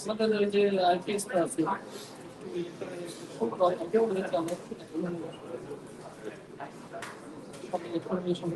আমাদের যে আইপিএসটা আছে আগেও বলেছি আমরা ইনফরমেশন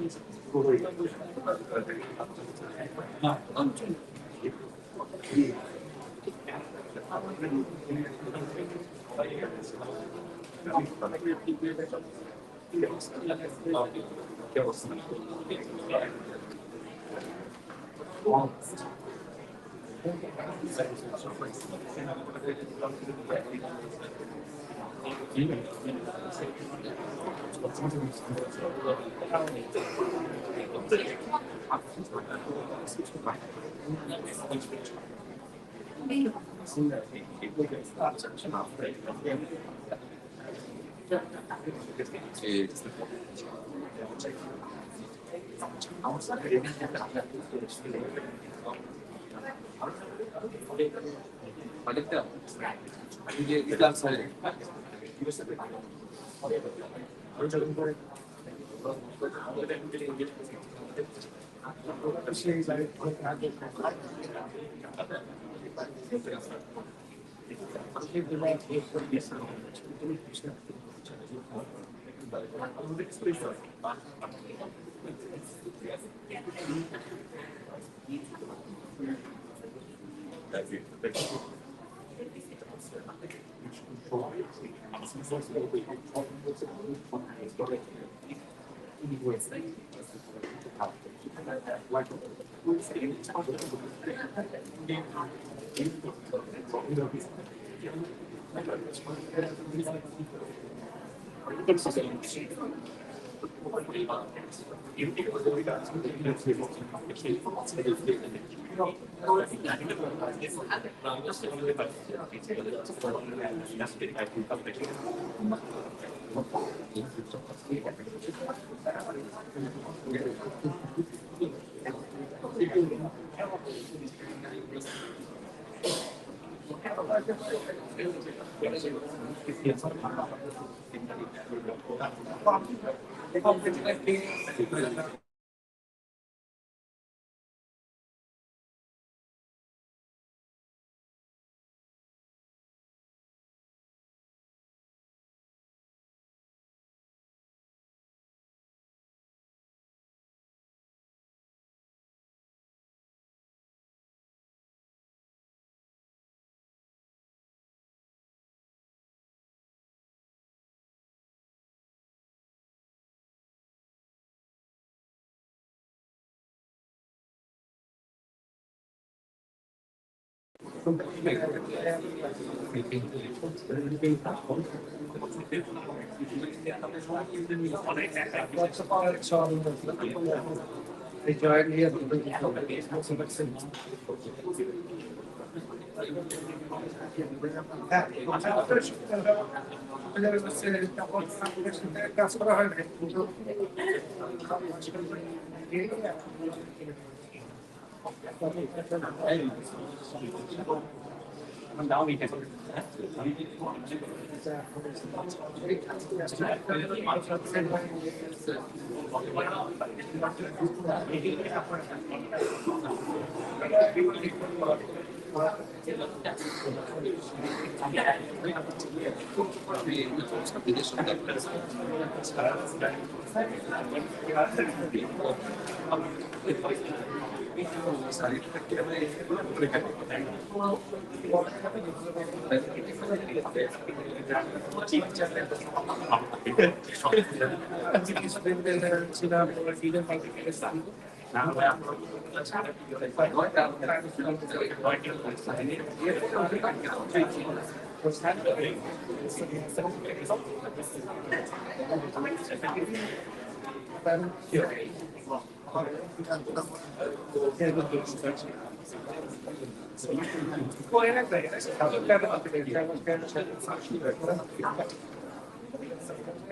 কাজ করা হয়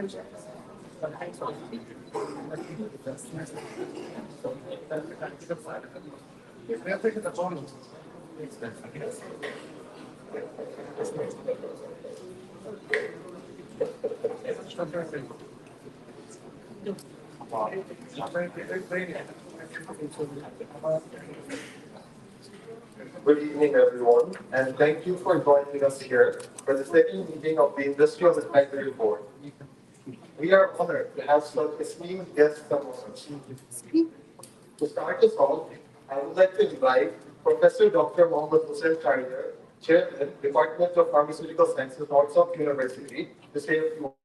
Good evening, everyone, and thank you for joining us here for the second meeting of the Industrial Advisory Board. We are honored to have such esteemed guests among us. To start us off, I would like to invite Professor Dr. Mohammad Hussain Chariar, Chairman, Department of Pharmaceutical Sciences, Norfolk University, to say a few words.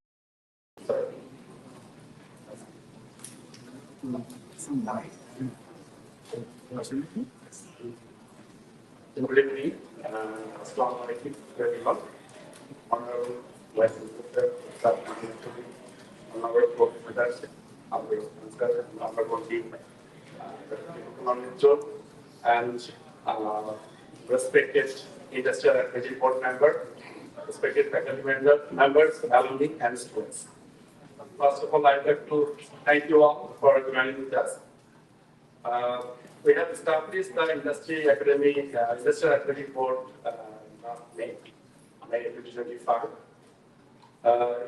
Good evening. Assalamu alaikum to everyone. Honorable Vice President, Honorable Professors, Honorable Chancellor, Honorable Dean, and respected industrial advisory board member, respected faculty members, alumni, and students. First of all, I'd like to thank you all for joining with us. We have established the Industrial Advisory Board last May 2025.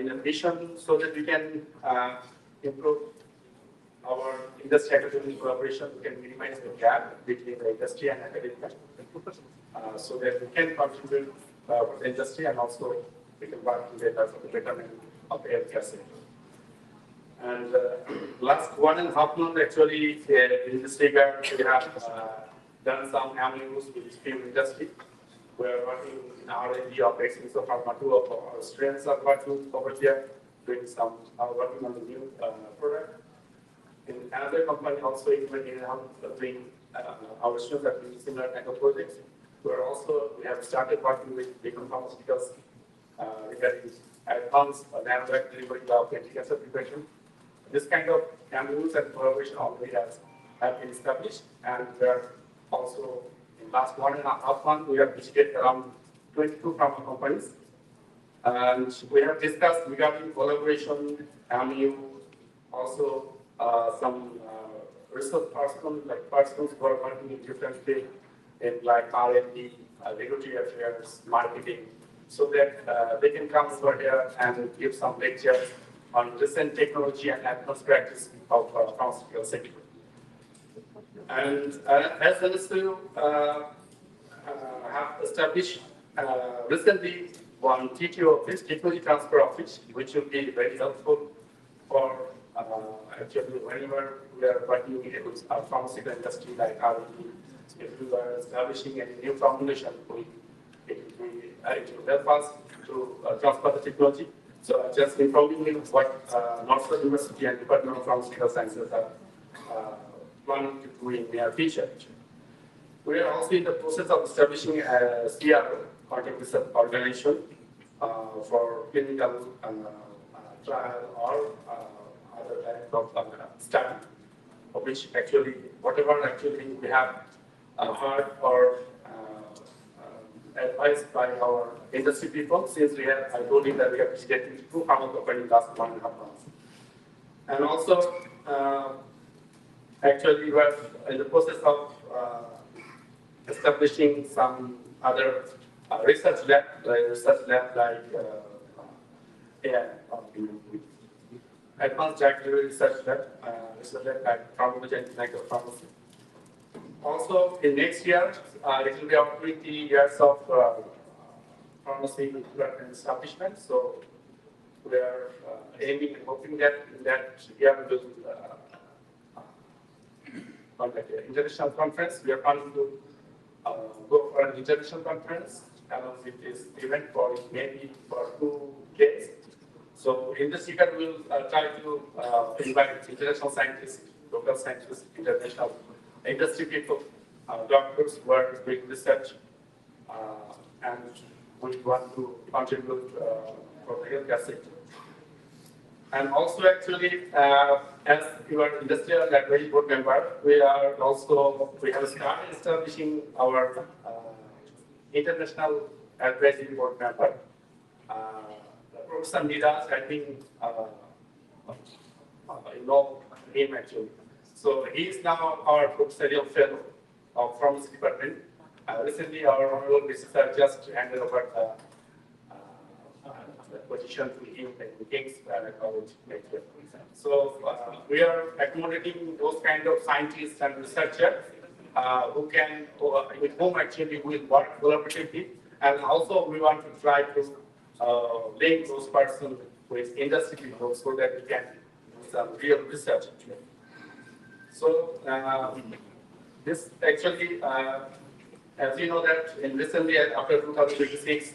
In addition, so that we can improve our industry academic collaboration, we can minimize the gap between the industry and academia, so that we can contribute for the industry and also we can work together for the betterment of the healthcare sector. And last 1.5 months, actually, in this regard, we have done some MOUs with film industry. We are working in R&D of Pharma. 2 of our students are working over there, doing some working on the new product. In another company, also in doing our students are doing similar kind of projects. We have started working with big pharmaceuticals regarding advanced nanobacterial delivery of anti-cancer preparation. This kind of MOUs and collaboration already have been established, and we are also in last 1.5 months we have visited around 22 pharma companies, and we have discussed regarding collaboration, MOU, also some research persons who are working in different fields in like R&D, regulatory affairs, marketing, so that they can come over here and give some lectures on recent technology and advanced practice of pharmaceutical sector. And as NSU have established recently one TTO office, technology transfer office, which will be very helpful for actually whenever we are working with our pharmaceutical industry like R&D. If we are establishing any new formulation, it will help us to transfer the technology. So just informing you what Norfolk University and Department of Pharmaceutical Sciences are planning to do in near future. We are also in the process of establishing a CRO, contract research organization, for clinical trial or other types of study, of which actually whatever actually we have heard or advised by our industry people, since I told you that we have visited 2 pharma companies in the last 1.5 months. And also, actually, we are in the process of establishing some other research lab like AI, advanced drug delivery research lab like pharmacology and clinical pharmacy. Also, in next year, it will be our 20 years of pharmacy establishment. So we are aiming and hoping that in that year we will conduct an international conference. We are planning to go for an international conference along with this event for maybe for 2 days. So in this year, we will try to invite international scientists, local scientists, international industry people, doctors who are doing research, and we want to contribute for the healthcare sector. And also, actually, as your industrial advisory board member, we have started establishing our international advisory board member, Professor Miras, I think you know him actually. So he is now our professorial fellow of Pharmacy Department. Recently, our honorable visitor just handed over the position to him in King's College. So we are accommodating those kind of scientists and researchers who can, with whom actually we will work collaboratively, and also we want to try to link those persons with industry people so that we can do some real research. So this actually, as you know that in recently after 2026,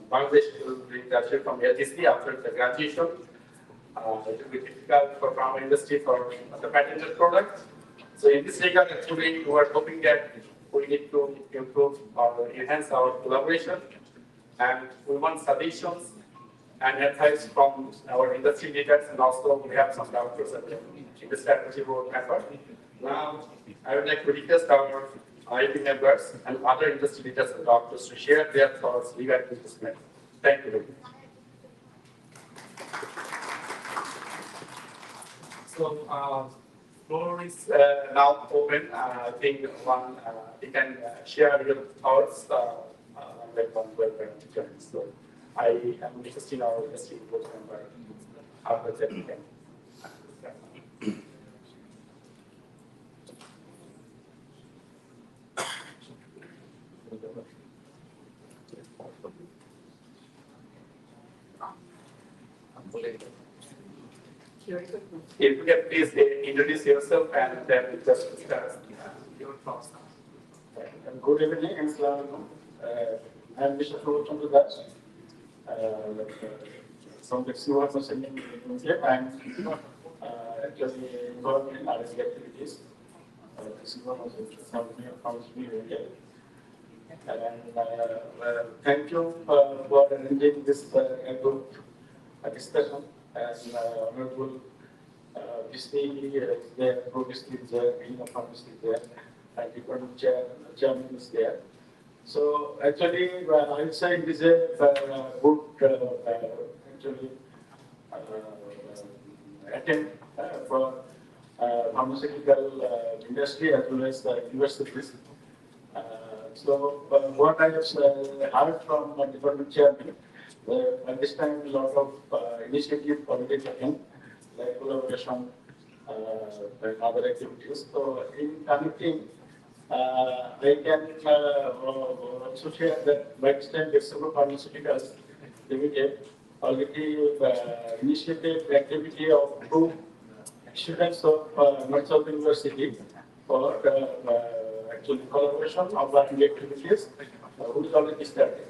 Bangladesh will be graduated from LTC after the graduation. It will be difficult for pharma industry for the patented products. So in this regard, actually, we are hoping that we need to improve or enhance our collaboration, and we want suggestions and advice from our industry leaders, and also we have some doctors in the strategy board member. Now, I would like to request our IIT members and other industry leaders and doctors to share their thoughts regarding this matter. Thank you very much. So, floor is now open. I think you can share your thoughts like one welcome to join. So, I am requesting our industry board member after that we can. If you can please introduce yourself and then just discuss your thoughts. Good evening and Assalamualaikum. I am Mr. Chandra Das. From the Silver Consulting Limited. I am actually involved in R&D activities. Silver Consulting Limited. And thank you for arranging this good discussion. And Honorable Disney is there, Pro-Disney is there, Dean of Pharmacy is there, and different chairman is there. So actually, I would say it is a good actually attempt for pharmaceutical industry as well as the universities. So what I have heard from the department chairman, at this time a lot of initiatives already taken, like collaboration and other activities. So in connecting, I can also share that by this time Pharmaceutical Pharmaceuticals Limited already initiated the activity of two students of North University for actually collaboration of learning activities, which already started.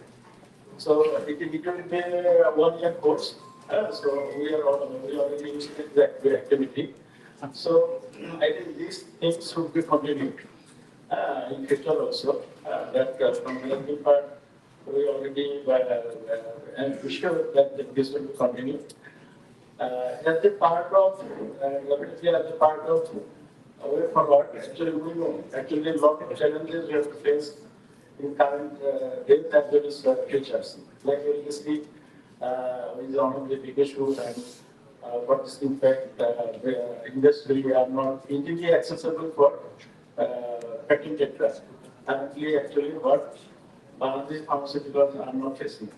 So it will be a 1-year course. So we already initiated the activity. So I think these things should be continued in future also. That from the learning part, we already and we sure that this will continue. As a part of, definitely as a part of way forward, actually we know actually a lot of challenges we have to face in current days as well as futures. Like we will see with one of the big issues and what is in fact the industry are not easily accessible for patented drugs. Currently, actually, what these pharmaceuticals are not facing.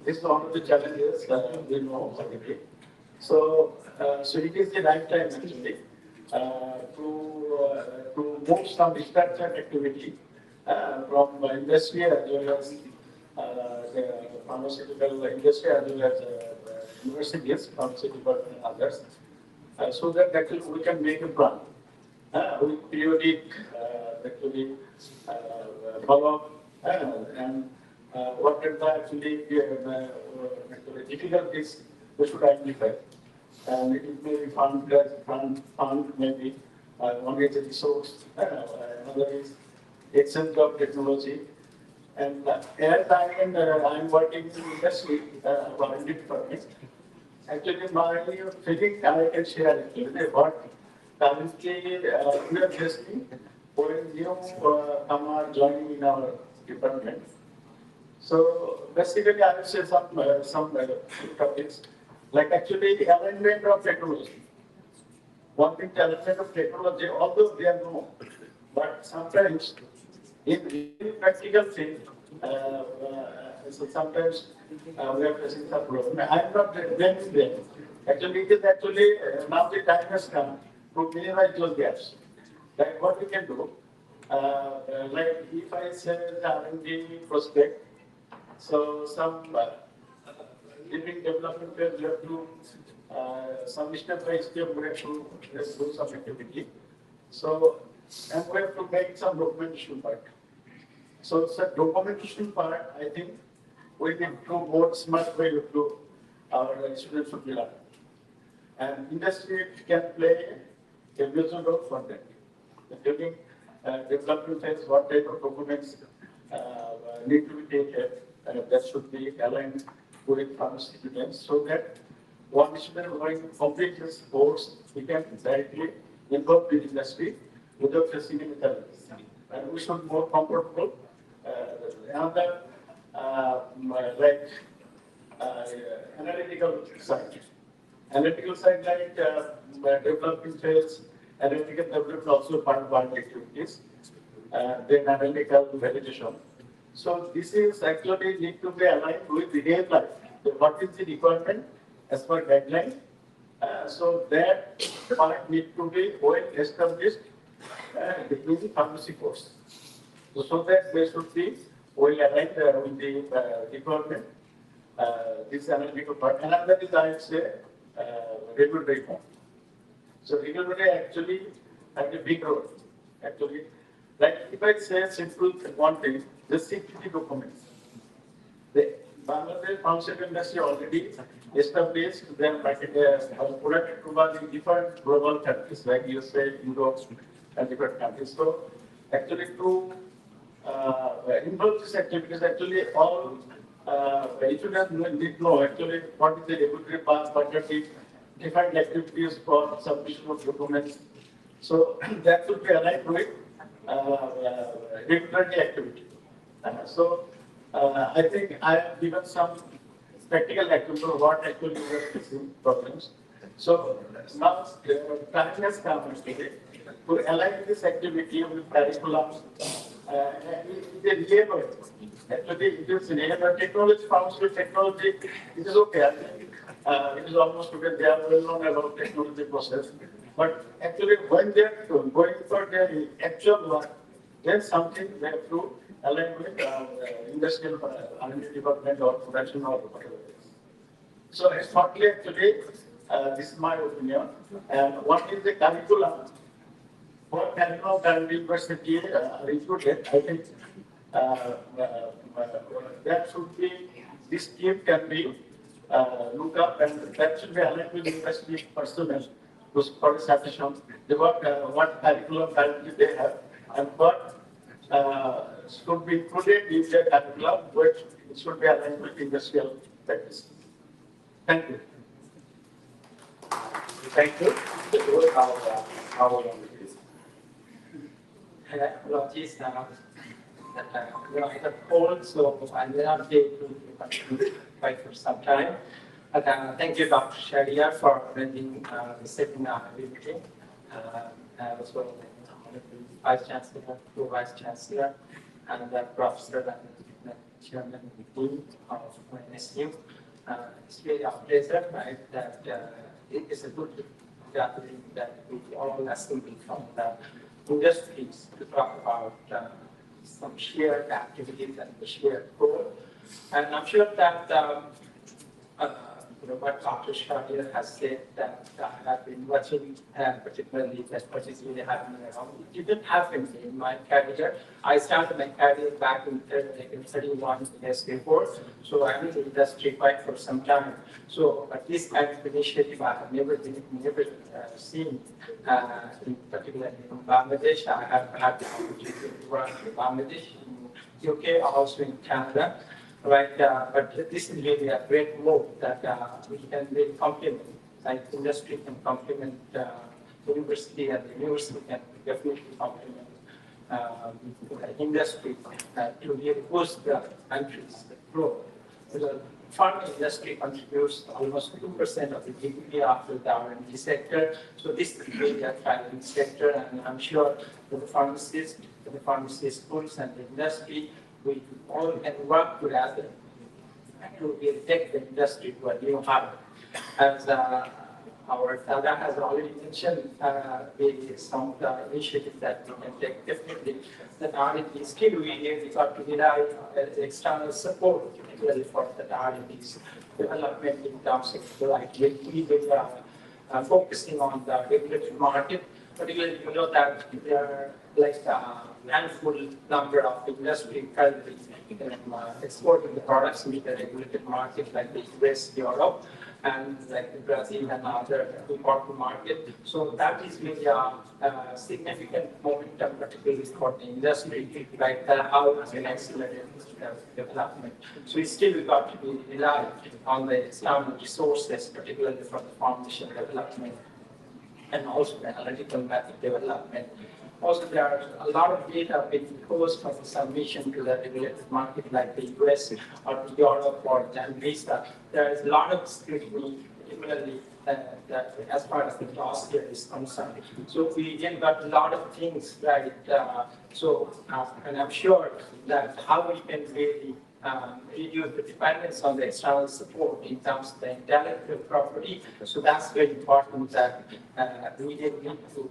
This is one of the challenges we know already. So, so it is the right time actually to move some restructured activity from industry as well as the pharmaceutical industry as well as universities, pharmaceutical and others, so that actually we can make a plan with periodic actually follow-up and what are the actually difficulties we should identify. And it may be fund maybe one is a resource, another is exchange of technology. And as I'm working in industry, R&D department, actually my feeling I can share actually what currently we are facing when new come are joining in our department. So basically, I will say some topics like actually alignment of technology. One thing, alignment of technology, although they are known, but sometimes in real practical thing, so sometimes we are facing some problem. I am not blaming them. Actually, it is actually now the time has come to minimize those gaps. Like what we can do, like if I say the R&D prospect, so some during development phase, you have to some step by step we have to do some activity. So and we have to make some documentation part. So the documentation part, I think we need to more smart way to our students should learn. And industry can play a major role for that. During development phase, what type of documents need to be taken, that should be aligned with pharmaceutical so that one student going to complete his course, he can directly involve with industry without facing any challenges. And we should be more comfortable. Another like analytical side. Analytical side like developing phase, analytical development also part of our activities. Then analytical validation. So this is actually need to be aligned with the real life. So what is the requirement as per guideline? So that part need to be well established in the pharmacy course. So that they should be well aligned with the requirement. This analytical part. Another is I would say regulatory part. So regulatory actually has a big role. Actually, like if I say simple one thing, the CPT documents. The Bangladesh pharmaceutical industry already established their market product approval in different global countries like USA, Europe, and different countries. So actually to involve these activities, actually all students need to know actually what is the regulatory path, what are the different activities for submission of documents. So that should be aligned with regulatory activity. I think I have given some practical activity of what actually we are facing problems. So now time has come actually to align this activity with curriculum. It is enable. Actually, it is enable. Technology, pharmaceutical technology, it is okay. I think it is almost okay. They are well known about technology process. But actually, when they are going for their actual work, then something they have to align with industrial R&D department or production or whatever it is. So, shortly, actually, this is my opinion. And what is the curriculum? What curriculum can be university recruited? I think that should be, this team can be looked up and that should be aligned with university personnel for suggestion. What curriculum currently they have and what should be included in their curriculum, which should be aligned with industrial practice. Thank you. Thank you. How long it is? Apologies now that I got cold, so I will not be able to fight for some time. But thank you, Dr. Sharia, for arranging the seminar meeting. Also, the Vice Chancellor, Vice Chancellor, and the Professor and the Chairman of the team of NSU. It's really a pleasure, right, that it is a good gathering that we all assembled from the industries to talk about some shared activities and the shared goal. And I'm sure that what Dr. Sharia has said that I have been watching, particularly that particularly happening around. It didn't happen in my career. I started my career back in 31 years before, so I'm in the industry quite for some time. So, but this kind of initiative I have never seen, particularly in Bangladesh. I have had the opportunity to work in Bangladesh, in UK, also in Canada. Right, but this is really a great move that we can really complement, like industry can complement university and the university can definitely complement the industry to really boost the country's growth. The pharma industry contributes almost 2% of the GDP after the R&D sector. So this is really a thriving sector, and I'm sure that the pharmacists, the pharmaceuticals, and the industry, we all can work together to really take the industry to a new height. As our Dada has already mentioned, some of the initiatives that we can take. Definitely, the R&D still we really got to rely on external support, particularly for the R&D's development in terms of like we are focusing on the regulated market. Particularly, you know that there are like a handful number of industry currently exporting the products to the regulated market like the US, Europe, and like Brazil and other important market. So that is really a significant momentum, particularly for the industry, like how it can accelerate development. So we still got to be reliant on the external resources, particularly from the formulation development and also the analytical method development. Also, there are a lot of data being proposed from the submission to the regulated market like the US or Europe or Vista. There is a lot of scrutiny, particularly that as far as the dossier is concerned. So we again got a lot of things right. And I'm sure that how we can really reduce the dependence on the external support in terms of the intellectual property. So that's very important that we did need to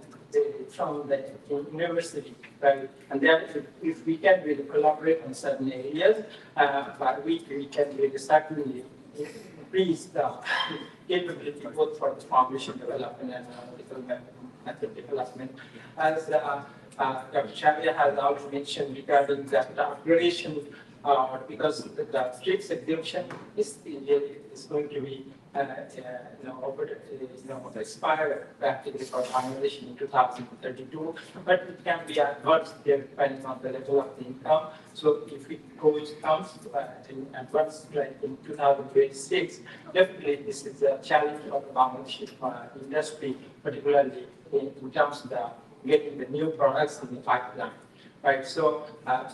from the university, right? And then if we can really collaborate on certain areas, but we can really certainly increase the capability both for the formulation development and analytical method development. As Dr. Chavia has also mentioned regarding that upgradation, because the TRIPS exemption is going to be expire practically for finalization in 2032, but it can be advanced there depending on the level of the income. So if it comes in advance like in 2026, definitely this is a challenge of the Bangladeshi industry, particularly in terms of getting the new products in the pipeline. Right, so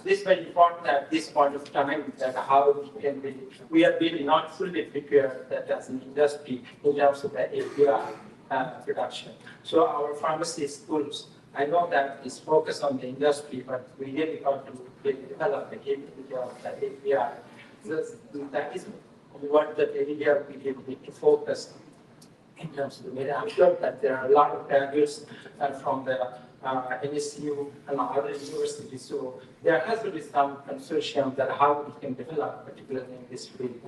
this is very important at this point of time that how we are really not fully prepared that as an industry in terms of the API production. So our pharmacy schools, I know that is focused on the industry, but we really got to really develop the capability of the API. So that is what the area we really need to focus in terms of the media. I'm sure that there are a lot of graduates from the NSU and other universities. So there has to be some consortium that how we can develop, particularly in this field,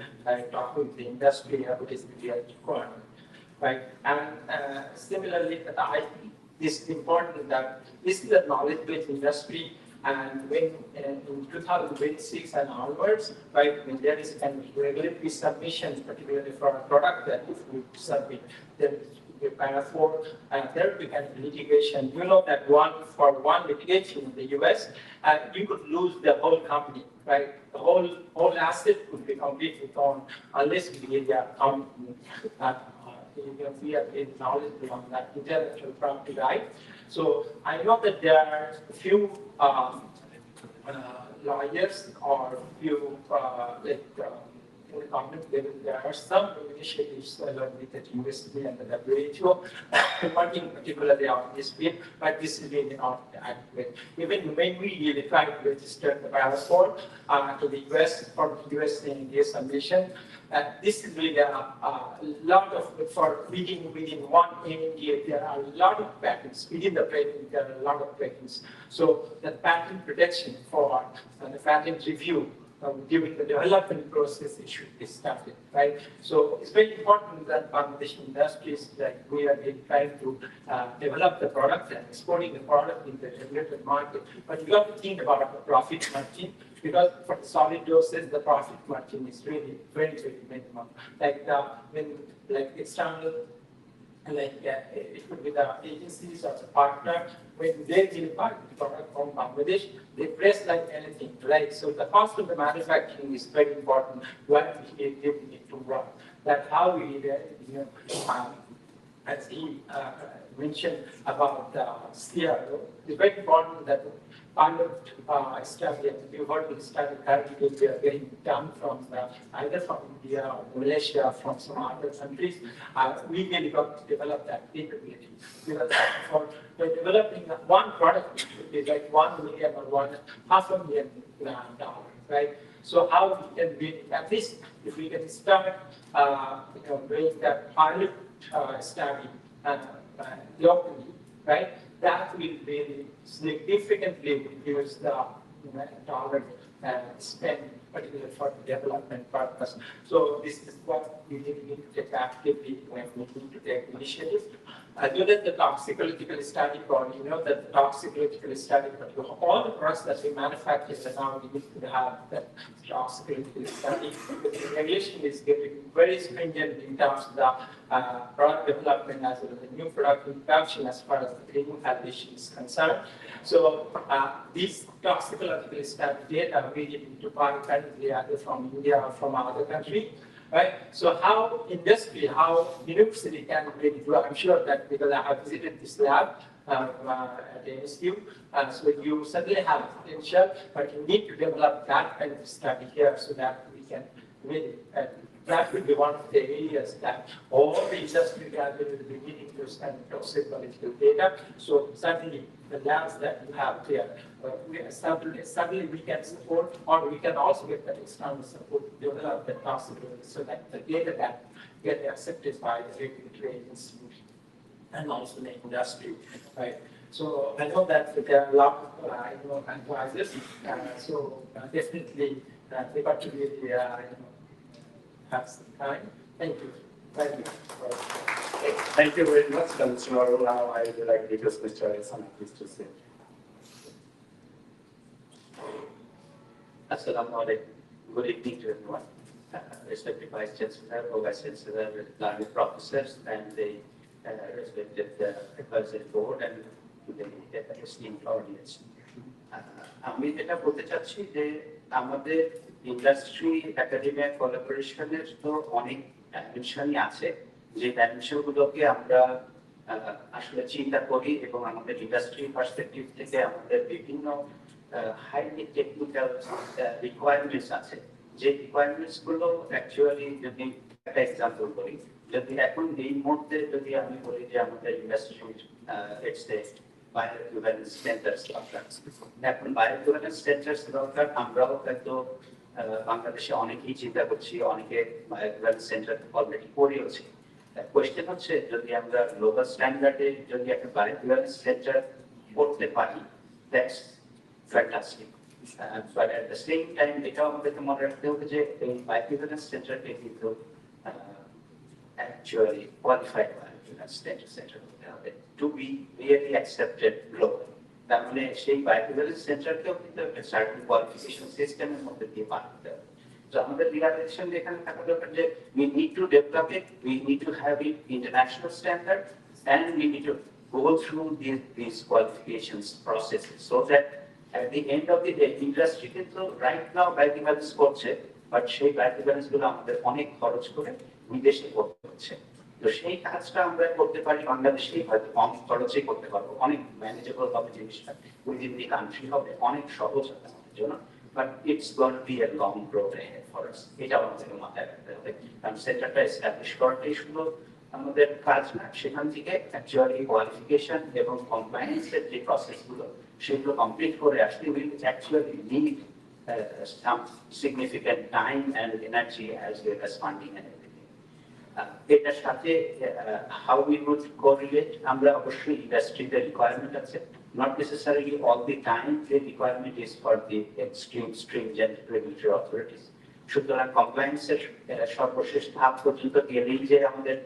talking with the industry, what is the real requirement, right? And similarly, I think this is important that this is a knowledge-based industry. And when in 2026 and onwards, right, when there is kind of regulatory submission, particularly for a product that if we submit, then we prepare for, and there will be kind of litigation. You know that for one litigation in the US, you could lose the whole company, right? The whole asset could be completely gone unless we are we are knowledgeable on that intellectual property right. So I know that there are a few lawyers or few in the government level, there are some initiatives along with the university and the WHO working particularly on this field, but this is really not adequate. Even when we really try to register the passport to the US or the US in India submission, this is really a lot of, for within one NDA, there are a lot of patents. Within the patent, there are a lot of patents. So the patent protection for the patent review during the development process, it should be started, right? So it's very important that Bangladesh industries, that we are really trying to develop the product and exporting the product in the regulated market. But you have to think about the profit margin, because for the solid doses, the profit margin is really very, very minimum. Like external, it could be the agencies or the partner, when they will buy the product from Bangladesh, they press like anything, right? So the cost of the manufacturing is very important. What we need to work. That how we as he mentioned about CRO, it's very important that pilot study and pivotal study currently we are getting done from either from India or Malaysia, from some other countries. We really got to develop that capability. Because for developing one product, it is like 1 million or $500,000, right? So how we can really, at least if we can start doing that pilot study locally, right? That will really significantly reduce the dollar spend, particularly for development purpose. So this is what we really need to take actively when we need to take initiatives. As well as the toxicological study, probably you know that the toxicological study, but all the products that we manufacture now we need to have that toxicological study. The regulation is getting very stringent in terms of the product development as well as the new product introduction as far as the cleaning validation is concerned. So these toxicological study data we need to buy currently either from India or from other country. Right? So how industry, how university can really do, I'm sure that because I have visited this lab at the institute, so you certainly have potential, but you need to develop that kind of study here so that we can really, that will be one of the areas that all the industry will be needing to spend toxicological data. So certainly the labs that you have there, certainly we can support, or we can also get that external support to develop the toxicology so that the data can get accepted by the regulatory agency and also the industry, right? So I know that there are a lot of advisors, so definitely they got to really have some time. Thank you. Thank you. Thank you very much, Mr. Now I would like to request Mr. Hassan to say. Assalamu alaikum. Good evening to everyone. Respected Vice Chancellor, Vice Chancellor, learned professors, and the respected advisory board and the esteemed audience. আমি যেটা বলতে চাচ্ছি যে আমাদের industry academia কোলাবোরেশনের তো অনেক ডাইমেনশনই আছে, যে ডাইমেনশনগুলোকে আমরা আসলে চিন্তা করি এবং আমাদের ইন্ডাস্ট্রি পার্সপেক্টিভ থেকে আমাদের বিভিন্ন হাইলি টেকনিক্যাল রিকোয়ারমেন্টস আছে, যে রিকোয়ারমেন্টস গুলো অ্যাকচুয়ালি যদি একটা এক্সাম্পল বলি, যদি এখন এই মুহূর্তে যদি আমি বলি যে আমাদের ইন্ডাস্ট্রির বায়োইকুইভ্যালেন্স সেন্টার্স দরকার, এখন বায়োইকুইভ্যালেন্স সেন্টার্স দরকার, আমরাও হয়তো বাংলাদেশে অনেকেই চিন্তা করছি, অনেকে বায়োইকুইভ্যালেন্স সেন্টার অলরেডি করেওছি। কোয়েশ্চেন হচ্ছে যদি আমরা গ্লোবাল স্ট্যান্ডার্ডে যদি একটা বায়োইকুইভ্যালেন্স সেন্টার করতে পারি, that's fantastic. But at the same time, এটাও আমাদেরকে মনে রাখতে হবে যে এই বায়োইকুইভ্যালেন্স সেন্টারকে কিন্তু actually qualified বায়োইকুইভ্যালেন্স সেন্টার হতে হবে to be really accepted globally. তার মানে সেই বায়োইকুইভ্যালেন্স সেন্টারকেও কিন্তু একটা সার্টেন কোয়ালিফিকেশন সিস্টেমের মধ্যে দিয়ে বানাতে হবে। So আমাদের রিয়ালাইজেশন এখানে থাকা দরকার যে we need to develop it, we need to have it international standard, and we need to go through these qualifications processes so that at the end of the day, industry কিন্তু right now বায়োইকুইভ্যালেন্স করছে, but সেই বায়োইকুইভ্যালেন্স গুলো আমাদের অনেক খরচ করে বিদেশে করতে হচ্ছে। তো সেই কাজটা আমরা করতে পারি বাংলাদেশেই, হয়তো কম খরচে করতে পারবো, অনেক ম্যানেজেবল হবে জিনিসটা, উইদিন দি কান্ট্রি হবে, অনেক সহজ হবে আমাদের জন্য, but it's going to be a long road ahead for us. এটা আমাদের মাথায় রাখতে হবে, কারণ সেন্টারটা এস্টাবলিশ করাটাই শুধু আমাদের কাজ না, সেখান থেকে অ্যাকচুয়ালি কোয়ালিফিকেশন এবং কমপ্লায়েন্সের যে প্রসেসগুলো সেগুলো কমপ্লিট করে আসতে will actually need some significant time and energy as well as funding and everything. এটার সাথে হাউ উই উড কোরিলেট, আমরা অবশ্যই ইন্ডাস্ট্রিতে রিকোয়ারমেন্ট আছে, not necessarily all the time the requirement is for the extreme stringent regulatory authorities. সুতরাং কমপ্লায়েন্সের সর্বশেষ ধাপ পর্যন্ত গেলেই যে আমাদের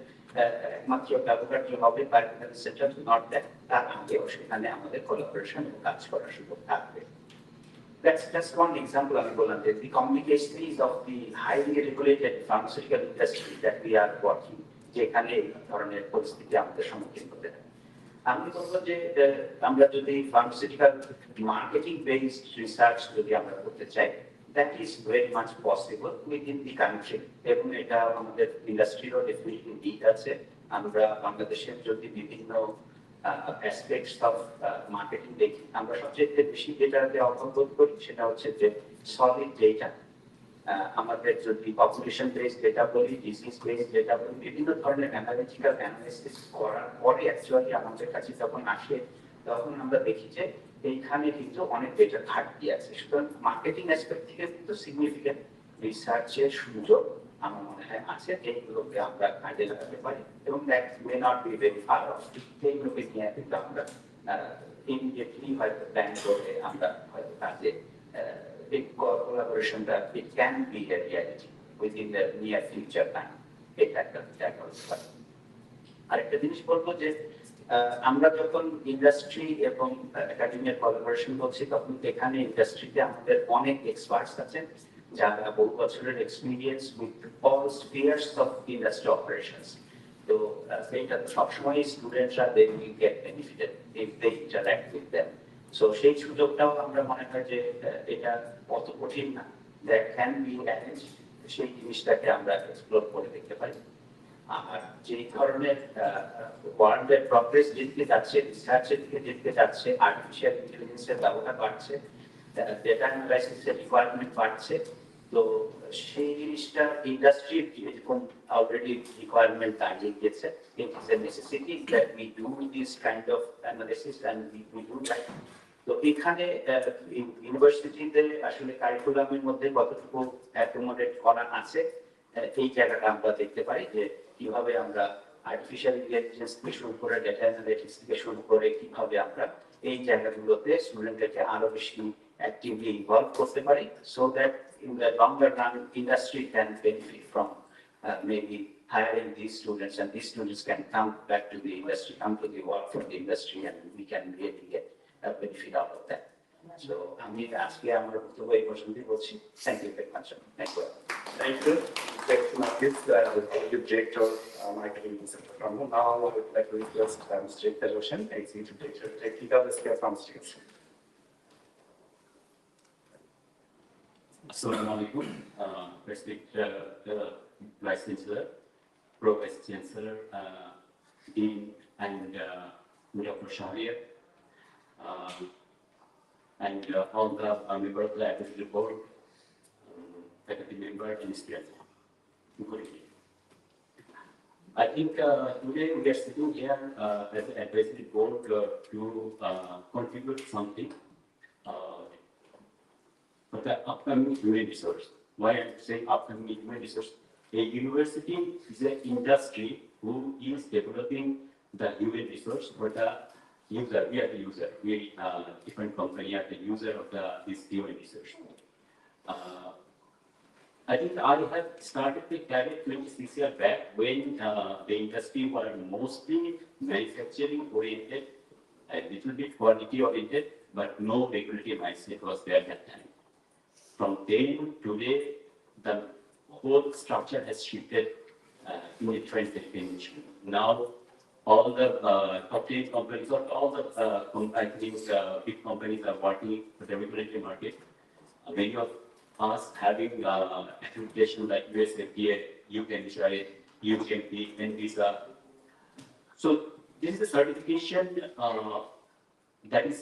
একমাত্র ব্যবহার্য হবে বায়োইকুইভ্যালেন্স সেন্টার, নট দ্যাট, তার আগেও সেখানে আমাদের কোলাবোরেশন এবং কাজ করার সুযোগ থাকবে। That's just one example আমি বললাম যে the complexities of the highly regulated pharmaceutical industry that we are working, যেখানে এই ধরনের পরিস্থিতি আমাদের সম্মুখীন হতে হয়। আমি বলবো যে আমরা যদি ফার্মাসিউটিক্যাল মার্কেটিং বেসড রিসার্চ যদি আমরা করতে চাই, that is very much possible within the country, এবং এটা আমাদের ইন্ডাস্ট্রিরও ডেফিনেটলি নিড আছে, আমরা বাংলাদেশের যদি বিভিন্ন অ্যাসপেক্টস অফ মার্কেটিং দেখি, আমরা সবচেয়ে বেশি যেটাতে অববোধ করি সেটা হচ্ছে যে সলিড ডেটা। আমাদের যদি পপুলেশন বেস ডেটা বলি, ডিজিজ বেস ডেটা বলি, বিভিন্ন ধরনের অ্যানালিটিক্যাল অ্যানালাইসিস করার পরে অ্যাকচুয়ালি আমাদের কাছে যখন আসে তখন আমরা দেখি যে এইখানে কিন্তু অনেক ডেটার ঘাটতি আছে। সুতরাং মার্কেটিং অ্যাসপেক্ট থেকে কিন্তু সিগনিফিকেন্ট রিসার্চের সুযোগ আমার মনে হয় আছে, এইগুলোকে আমরা কাজে লাগাতে পারি এবং that may not be very far off. এইগুলোকে নিয়ে কিন্তু আমরা ইমিডিয়েটলি হয়তো প্ল্যান করে আমরা হয়তো কাজে big collaboration that it can be a reality within the near future time. এটা একটা আরেকটা জিনিস বলবো যে আমরা যখন ইন্ডাস্ট্রি এবং একাডেমিয়ার কোলাবোরেশন করছি তখন এখানে ইন্ডাস্ট্রিতে আমাদের অনেক এক্সপার্টস আছেন যারা বহু বছরের experience with all spheres of industry operations. তো সেইটা সবসময় স্টুডেন্টরা they will get benefited if they interact with them. So সেই সুযোগটাও আমরা মনে হয় যে এটা অত কঠিন না, দ্যাট ক্যান বি অ্যারেঞ্জ, সেই জিনিসটাকে আমরা এক্সপ্লোর করে দেখতে পারি। আর যে ধরনের ওয়ার্ল্ডের প্রগ্রেস যেদিকে যাচ্ছে, রিসার্চের দিকে যেদিকে যাচ্ছে, আর্টিফিশিয়াল ইন্টেলিজেন্সের ব্যবহার বাড়ছে, ডেটা অ্যানালাইসিসের রিকোয়ারমেন্ট বাড়ছে, তো সেই জিনিসটা ইন্ডাস্ট্রির যেরকম অলরেডি রিকোয়ারমেন্ট দাঁড়িয়ে গিয়েছে, it is a necessity that we do this kind of analysis and we do that. তো এখানে ইউনিভার্সিটিতে আসলে কারিকুলামের মধ্যে কতটুকু অ্যাকোমোডেট করা আছে এই জায়গাটা আমরা দেখতে পাই যে কিভাবে আমরা আর্টিফিশিয়াল ইন্টেলিজেন্স থেকে শুরু করে ডেটা অ্যানালিটিক্স থেকে শুরু করে কিভাবে আমরা এই জায়গাগুলোতে স্টুডেন্টদেরকে আরো বেশি অ্যাক্টিভলি ইনভলভ করতে পারি, so that in the longer run industry can benefit from maybe hiring these students, and these students can come back to the industry, come to the work for the industry, and we can really get a benefit out of that. So আমি আজকে আমার বক্তব্য এই পর্যন্তই বলছি। Thank you very much. Thank you. Thank you. Thank you, Marcus. Thank you, Director, Marketing Center from now. I would like to request Mr. Teloshan, Executive Director, Technical Scale Pharmaceuticals. Assalamu alaikum, respected Vice Chancellor, Pro Vice Chancellor, Dean, and Dr. Shahriar, and all the members of the advisory board, faculty member, and students. Good evening. I think today we are sitting here as an advisory board to contribute something for the upcoming human resource. Why I'm saying upcoming human resource? A university is an industry who is developing the human resource for the user. We are the user. We different company are the user of this human resource. I think I have started the career 26 years back when the industry were mostly manufacturing oriented, a little bit quality oriented, but no regulatory mindset was there at that time. From then to today, the whole structure has shifted in a different dimension. Now, all the top 10 companies, or all the I think big companies are working for the regulatory market. Many of us having accreditation like US FDA, UK NHRA, UKMP, and visa. So this is a certification that is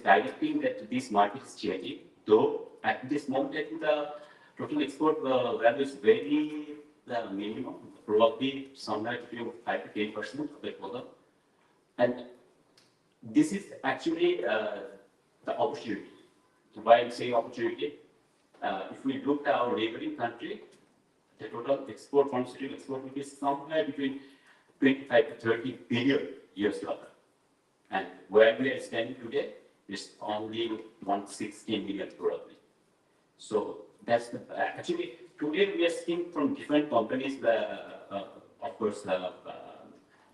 directing that this market is changing. Though at this moment, I think the total export value is very minimum, probably somewhere between 5 to 10% of the total. And this is actually the opportunity. Why I'm saying opportunity? If we look at our neighboring country, the total export, pharmaceutical export will be somewhere between 25 to 30 billion US dollar. And where we are standing today is only 160 million probably. So that's the, actually today we are seeing from different companies, of course,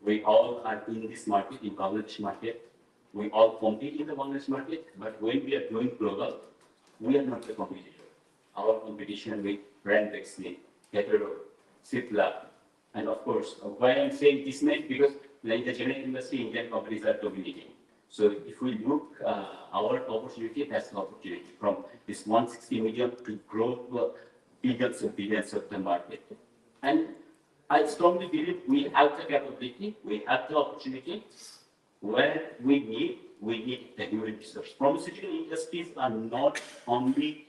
we all are in this market, in Bangladesh market. We all compete in the Bangladesh market, but when we are going global, we are not the competitor. Our competition with Brandexley, Hetero, Cipla, and of course, why I'm saying this name, because like the generic industry, Indian companies are dominating. So if we look our opportunity, that's the opportunity from this 160 million to grow to billions and billions of the market. And I strongly believe we have the capability, we have the opportunity. Where we need the human resource. Pharmaceutical industries are not only,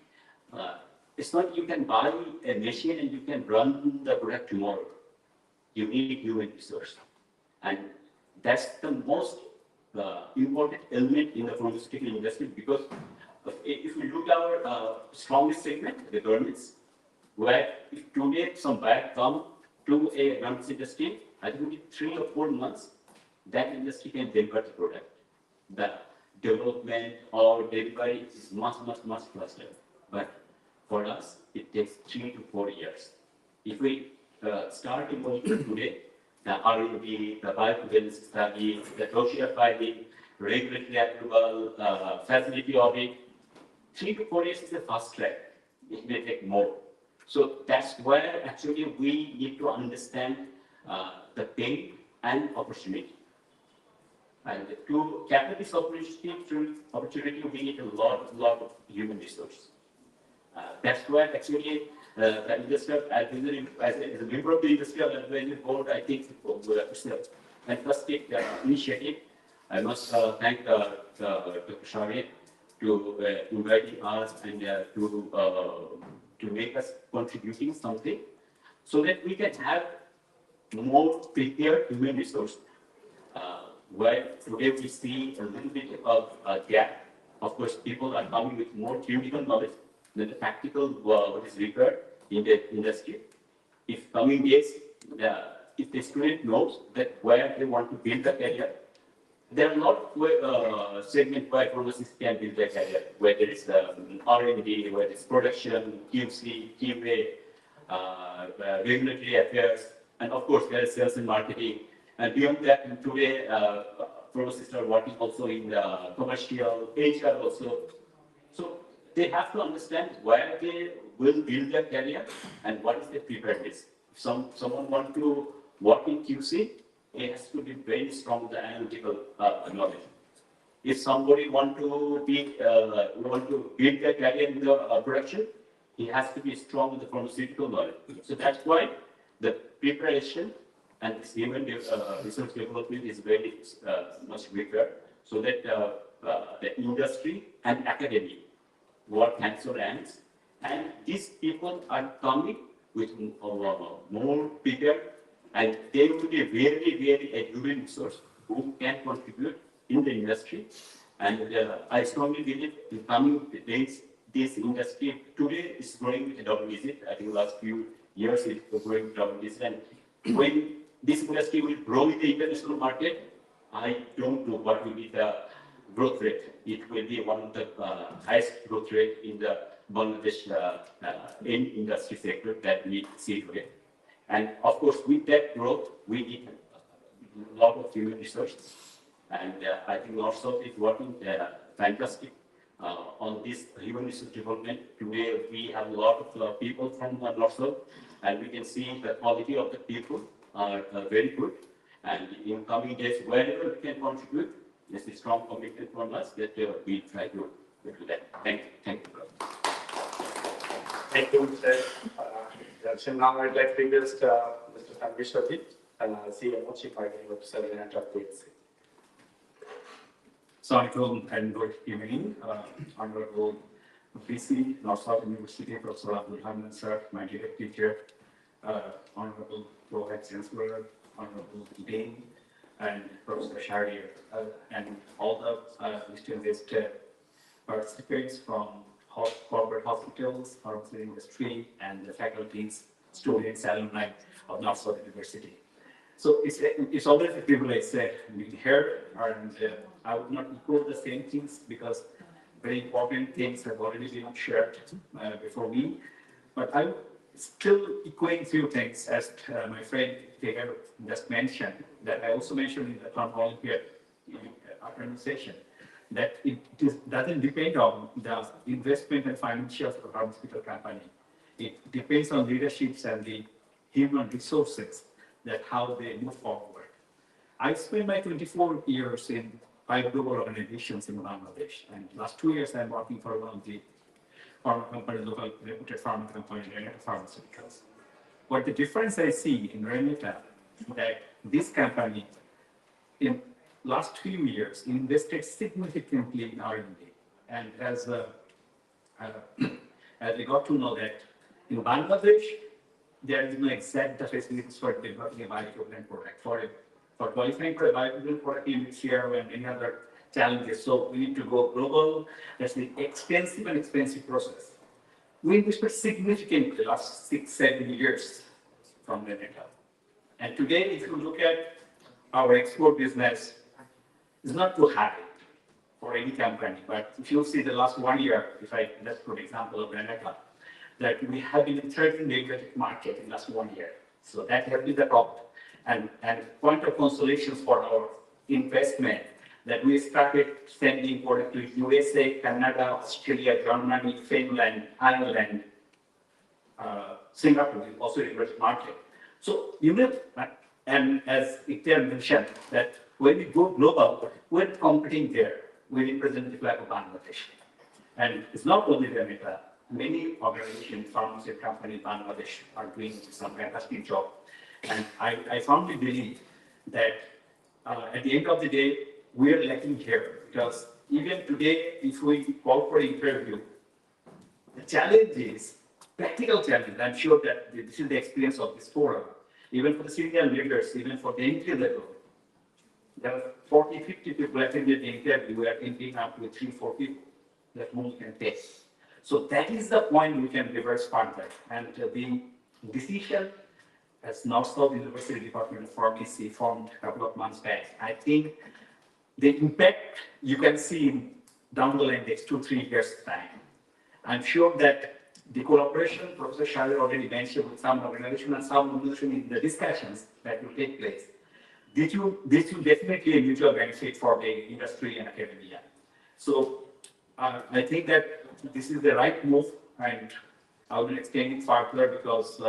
it's not you can buy a machine and you can run the product tomorrow. You need human resource. And that's the most important element in the pharmaceutical industry because if we look at our strongest segment, the governments, where if today some buyer come to a government industry, I think within 3 or 4 months, that industry can deliver the product. The development or delivery is much faster. But for us, it takes 3 to 4 years. If we start involvement today, the R&D, the bioequivalence study, the dossier filing, regulatory approval, facility audit, 3 to 4 years is the fast track. It may take more. So that's where actually we need to understand the pain and opportunity. And to capture this opportunity, we need a lot of human resources. That's why actually the industrial advisory, as a member of the industrial advisory board, I think it's a fantastic initiative. I must thank Dr. Sharia to inviting us and to make us contributing something so that we can have more prepared human resource. Where today we see a little bit of a gap. Of course, people are coming with more theoretical knowledge than the practical what is required in the industry. If coming days, if the student knows that where they want to build a career, there are a lot of segments where pharmacists can build their career, whether it's R&D, whether it's production, QC, QA, regulatory affairs, and of course there is sales and marketing. And beyond that, today, pharmacists are working also in commercial, HR also. So they have to understand where they will build their career and what is their preparedness. If someone wants to work in QC, he has to be very strong with the analytical knowledge. If somebody want to build their career in the production, he has to be strong with the pharmaceutical knowledge. So that's why the preparation and this human resource development is very much bigger, so that the industry and academia work hands on hands, and these people are coming with more prepared, and they will be very a human resource who can contribute in the industry. And I strongly believe in coming days, this industry today is growing with a double digit. I think last few years it's growing double digit, and when this industry will grow in the international market, I don't know what will be the growth rate. It will be one of the highest growth rate in the Bangladesh industry sector that we see today. And of course, with that growth, we need a lot of human resources. And I think North-South is working fantastic on this human resource development. Today, we have a lot of people from North-South, and we can see the quality of the people are very good. And in coming days, wherever we can contribute, there's a strong commitment from us that we try to do that. Thank you. Thank you, Mr. So now I'd like to request Mr. Tanvishwati, CMO, Chief Marketing Officer at PHC. Assalamualaikum and good evening, Honorable VC, North-South University, Professor Abdul Hamid Sir, my direct teacher, Honorable Pro-Head Chancellor, Honorable Dean, and Professor Shahriar, and all the distinguished participants from corporate hospitals, pharmacy industry, and the faculties, students, alumni of North-South University. So it's always a privilege being here, and I would not echo the same things because very important things have already been shared before me. But I'm still echoing few things as my friend Tegar just mentioned, that I also mentioned in the conference here in our conversation, that it doesn't depend on the investment and financials of a pharmaceutical company. It depends on leaderships and the human resources that how they move forward. I spent my 24 years in 5 global organizations in Bangladesh, and last 2 years I'm working for one of the pharma company, local reputed pharma company, Pharmaceuticals. But the difference I see in Renata, that this company in last few years invested significantly in R&D. And uh, as we got to know that in Bangladesh, there is no exact data facilities for developing a bioequivalent product. For qualifying for a bioequivalent product, you need share and many other challenges. So we need to go global. That's an expensive process. We invested significantly last 6-7 years from Renata. And today, if you look at our export business, it's not too high for any company. But if you see the last 1 year, let's put example of Renata, that we have been in 13 regulated market in last 1 year. So that has been the top. And point of consolation for our investment that we started sending product to USA, Canada, Australia, Germany, Finland, Ireland, Singapore is also a regulated market. So and as Ikhtiar mentioned, that when we go global, we're competing there. We represent the flag of Bangladesh. And it's not only Renata. Many organizations, pharmaceutical companies in Bangladesh are doing some fantastic job. And I firmly believe that at the end of the day, we are lacking here because even today, if we call for interview, the challenge is practical challenge. I'm sure that this is the experience of this forum. Even for the senior leaders, even for the entry level, there are 40, 50 people attended the interview. We are ending up with 3-4 people that one can take. So that is the point we can reverse further. And the decision as North-South University Department of Pharmacy formed a couple of months back, I think the impact you can see down the line next 2-3 years time. I'm sure that the collaboration Professor Shalir already mentioned with some organization and some organization in the discussions that will take place. This will definitely a mutual benefit for the industry and academia. So I think that this is the right move, and I will extend it further because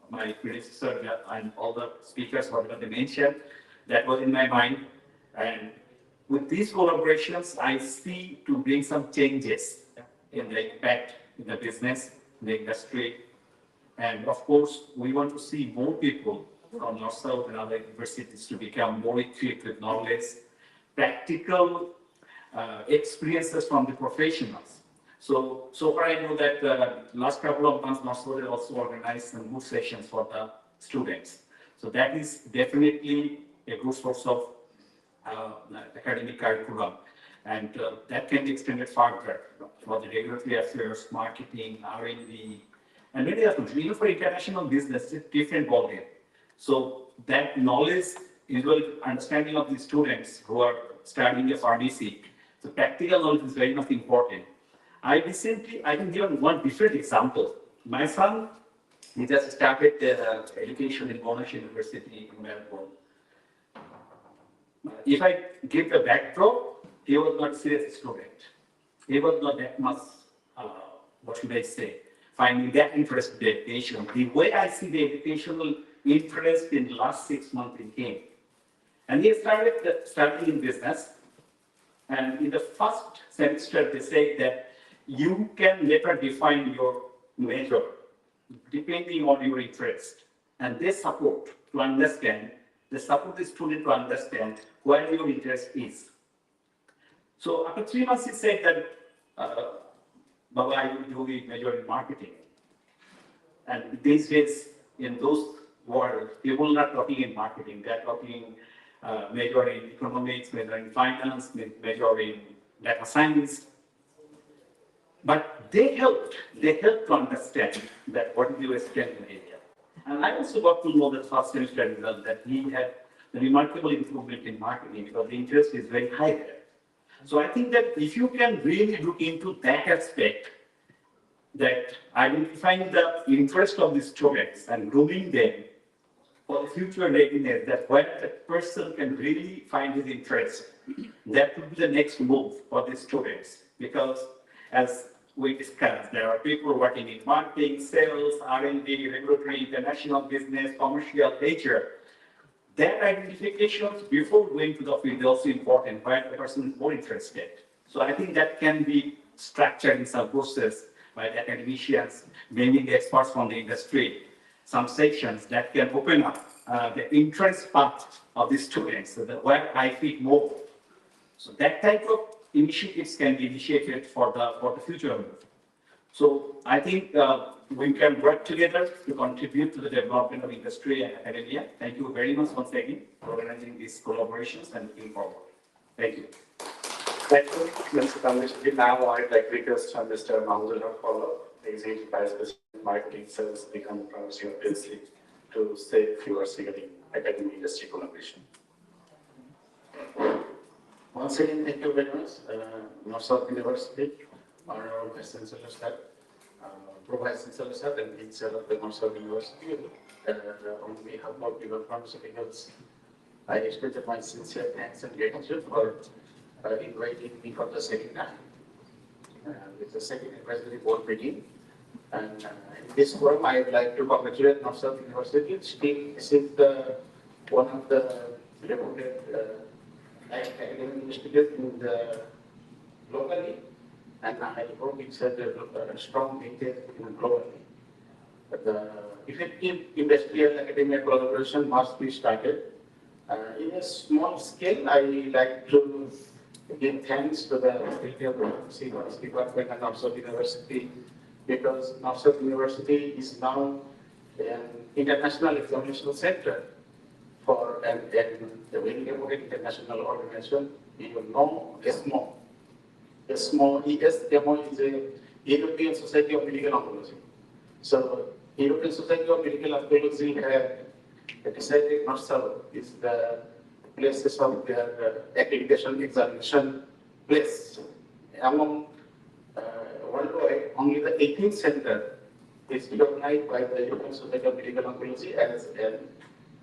my predecessor and all the speakers, whatever they mentioned, that was in my mind. And with these collaborations, I see to bring some changes in the impact in the business, in the industry. And of course, we want to see more people from North-South and other universities to become more equipped with knowledge, practical experiences from the professionals. So far I know that last couple of months, North-South also organized some good sessions for the students. So that is definitely a good source of academic curriculum. And that can be extended further for the regulatory affairs, marketing, R&D, and many others. Even for international business, it's a different ballgame. So that knowledge, usual understanding of the students who are studying a pharmacy, so practical knowledge is very much important. I can give one different example. My son, he just started education in Monash University in Melbourne. If I give the backdrop, he was not a serious student. He was not that much, what should I say, finding that interest in education. The way I see the educational interest in the last 6 months in him. And he started studying in business. And in the first semester, they say that you can later define your major depending on your interest. And they support to understand, they support the student to understand where your interest is. So after 3 months, he said that, Baba, I will do a major in marketing. And these days, in those world, people are not talking in marketing, they're talking major in economics, major in finance, major in data science. But they helped to understand that what is your strength in area. And I also got to know that first semester result that he had a remarkable improvement in marketing because the interest is very high there. So I think that if you can really look into that aspect, that identifying the interest of the students and grooming them for the future readiness, that when that person can really find his interest, that would be the next move for the students. Because as we discussed, there are people working in marketing, sales, R&D, regulatory, international business, commercial, HR. That identification before going to the field is also important, where the person is more interested. So I think that can be structured in some process by the academicians, maybe the experts from the industry. some sections that can open up the entrance path of the students, so that where I fit more. So that type of initiatives can be initiated for the future. So I think we can work together to contribute to the development of industry and academia. Thank you very much once again for organizing these collaborations and looking forward. Thank you. Thank you, Mr. Kamlesh. Now I'd like to request Mr. Mahmoud Follow, Executive Vice President, Marketing, Sales, Become Pharmaceutical, to say a few words regarding academic industry collaboration. Once again, thank you very much, North-South University, our Vice Chancellor Sir, Pro-Vice Chancellor Sir, and Dean Sir of the North-South University. On behalf of Become Pharmaceuticals, I express my sincere thanks and gratitude for inviting me for the second time. It's the second advisory board meeting. And in this forum, I would like to congratulate North-South University. This is one of the reputed academic institutes in the locally, and I hope it's a strong meeting globally. But the effective industrial academia collaboration must be started. In a small scale, I like to give thanks to the Faculty of Pharmacy Department and North-South University, because North-South University is now an international examination center for a very important international organization. You know ESMO. ESMO is a European Society of Medical Oncology. So European Society of Medical Oncology had decided North-South is the places of their accreditation examination place. Among worldwide, only the 18th center is recognized by the European Society of Medical Oncology as an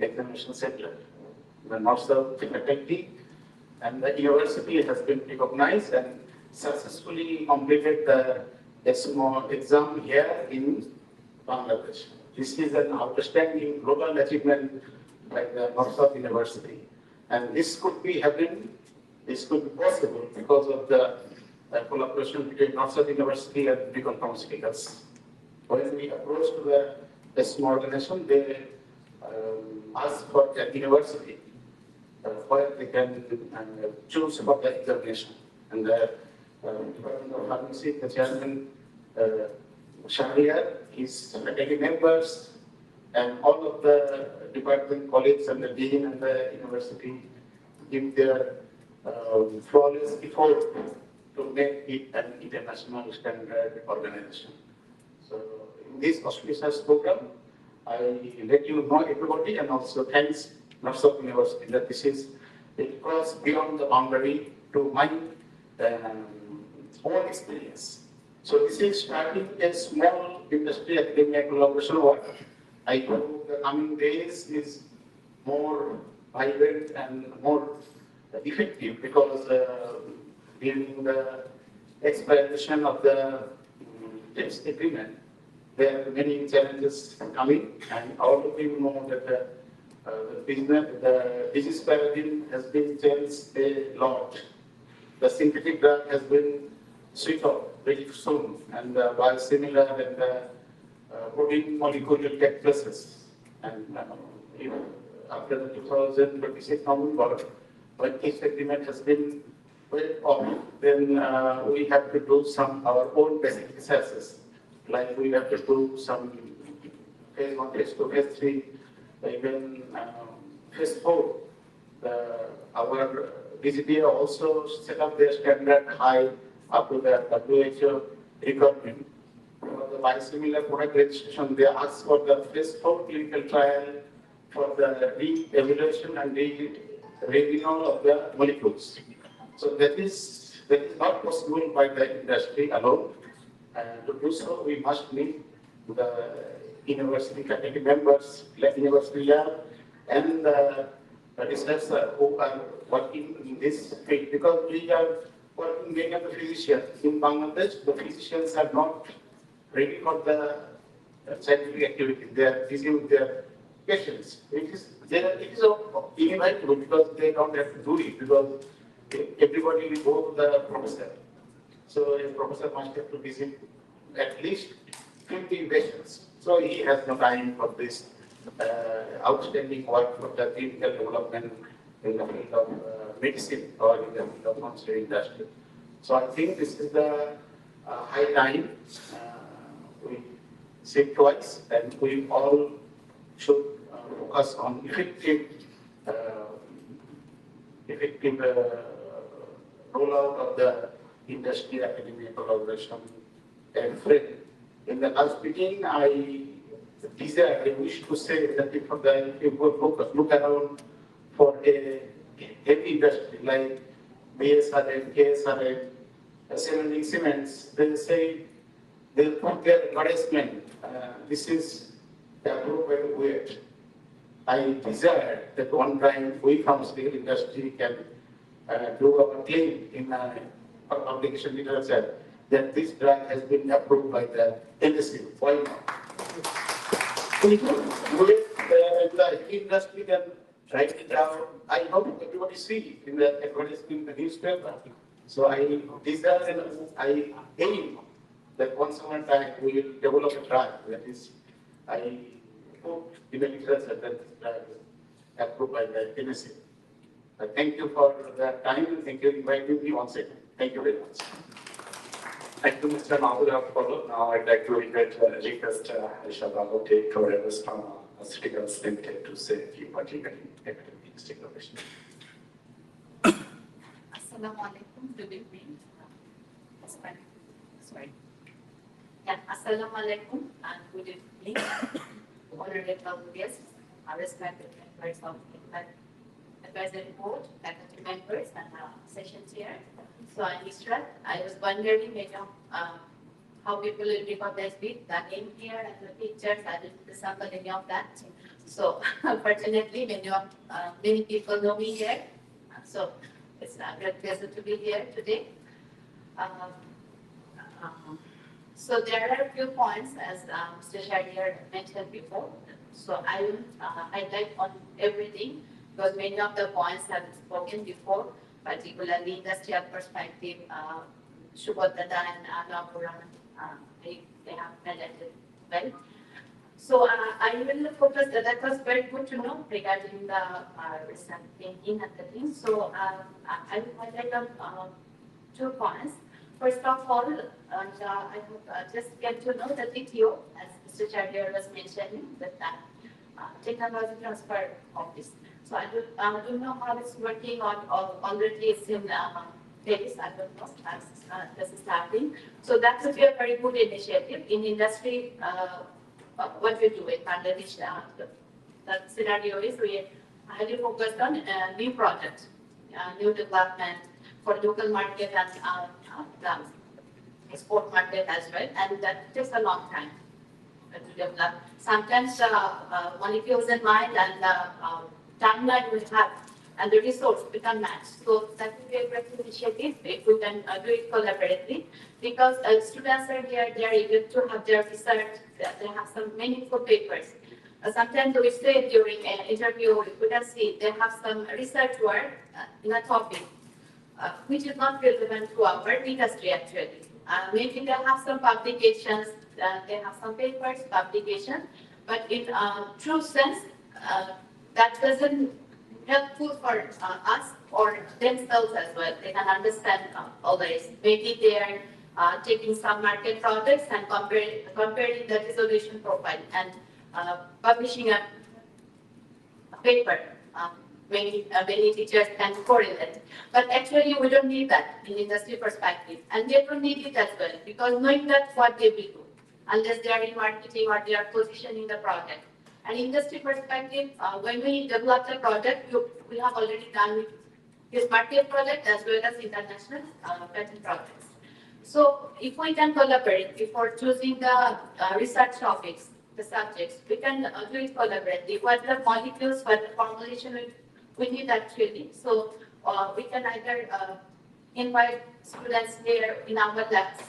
examination center. The North-South faculty and the university has been recognized and successfully completed the ESMO exam here in Bangladesh. This is an outstanding global achievement by the North-South University. And this could be possible because of the collaboration between North-South University and Become Pharmaceuticals. When we approached the ESMO organization, they asked for the university where they can choose for the examination. And the Department of Pharmacy, the chairman, Shahriar, his faculty members, and all of the department colleagues and the dean and the university give their flawless effort to make it an international standard organization. So in this auspicious program, I let you know everybody, and also thanks North-South University that it crossed beyond the boundary to my own experience. So this is starting a small industry academia collaboration work. I hope the coming days is more vibrant and more effective, because during the expiration of the TEPS agreement, there are many challenges coming, and all of you know that the disease paradigm has been changed a lot. The synthetic drug has been switched off very soon, and the biosimilar and the protein molecule will take places. And after the 2026 November, when this agreement has been well off, then we have to do our own basic researches. Like we have to do some phase 1, phase 2, phase 3, even phase 4. Our DGDA also set up their standard high up to the WHO requirement. For the biosimilar product registration, they ask for the phase 4 clinical trial for the re-evaluation and renewal of the molecules. So that is not possible by the industry alone. And to do so, we must meet the university faculty members, university lab, and the researchers who are working in this field, because we are working many of the physicians in Bangladesh. The physicians are not ready for the scientific activity. They are busy with their patients. It is inevitable, because they don't have to do it, because everybody will go to the professor. So a professor must have to visit at least 50 patients. So he has no time for this outstanding work for the clinical development in the field of medicine or in the field of pharmaceutical industry. So I think this is the high time we think twice and we all should focus on uh, effective rollout of the industry academia collaboration and frame. In the last meeting, I wish to say that if we focus, look around for a heavy industry like BSRM, KSRM, assembling cements, they say they put their advertisement. This is the appropriate way. I desire that one time we pharmaceutical industry can do our claim in publication literature that this drug has been approved by the NSC. Why not? We the industry can write it down. I hope everybody see in the advertisement in the newspaper. So I desire and I aim that once upon a time we will develop a drug that is, I hope in the literature that this drug is approved by the NSC. Thank you for the time and thank you for inviting me once again. Thank you very much. Thank you, Mr. Mahmood. Now I'd like to request Aisha Babu take Torres from Pharmaceuticals Limited to say a few words regarding academic declaration. Assalamu alaikum. Good evening. Sorry. Yeah, Assalamu alaikum and good evening. Honorable guests, respected members of the advisory board, faculty members, and session chair. So I'm Isra. I was wondering, how people will recognize me, the name here and the pictures. I didn't sample any of that. So unfortunately, many people know me here. So it's a great pleasure to be here today. So there are a few points, as Mr. Shahriar mentioned before. So I will highlight on everything because many of the points have been spoken before, particularly industrial perspective. Shubhodata and Napuran, they have highlighted well. So I will focus, that was very good to know regarding the recent thinking and the things. So I will highlight on 2 points. First of all, I just get to know the TTO, as Mr. Chardier was mentioning, that technology transfer office. So I don't know how it's working on already it's in place. I don't know as this is starting. So that would be a very good initiative in industry. What we do in Bangladesh, the scenario is we highly focused on new projects, new development for local market and the export market as well, and that takes a long time to develop. Sometimes molecules in mind and the timeline we have and the resource become matched. So that will be a great initiative if we can do it collaboratively, because students are here, they are able to have their research, they have some meaningful papers. Sometimes we say during an interview, we can see they have some research work in a topic, which is not relevant to our industry actually. Maybe they have some publications, they have some papers, publications, but in true sense, that doesn't helpful for us or themselves as well. They can understand all this. Maybe they are taking some market products and comparing the resolution profile and publishing a paper. Many teachers can correlate. But actually, we don't need that in industry perspective. And they don't need it as well, because knowing that what they will do, unless they are in marketing or they are positioning the product. And industry perspective, when we develop the product, we have already done with this market product as well as international patent projects. So if we can collaborate before choosing the research topics, the subjects, we can do it collaboratively. What the molecules, what the formulation we need actually. So we can either invite students here in our labs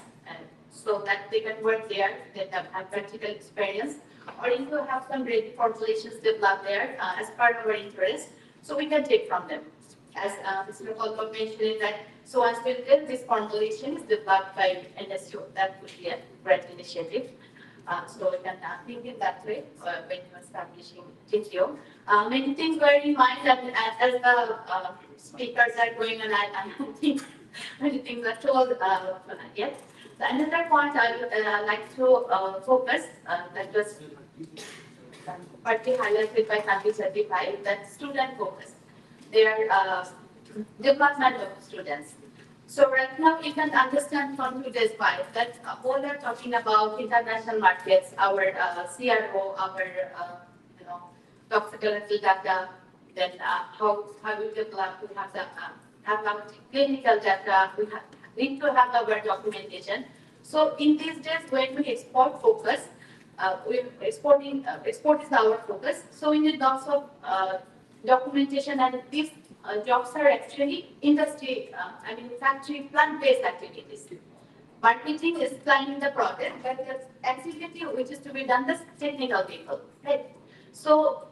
so that they can work there, they have practical experience. Or if you have some ready formulations developed there as part of our interest, so we can take from them. As Mr. Kolko mentioned that, so once we get this formulation is developed by NSU, that would be a great initiative. So we can think in that way when you're establishing TTO. Many things were in mind, and as the speakers are going, and I don't think many things are told yet. So another point I would like to focus that was partly highlighted by Country 35, that student focus. Their development of students. So right now you can understand from today's slide that all are talking about international markets, our CRO, our toxicology data, then how we develop, we have our clinical data, we need to have our documentation. So in these days when we export focus, export is our focus. So we need lots of documentation, and these jobs are actually industry, factory plant-based activities. Marketing is planning the product, but the activity which is to be done, the technical people, right? So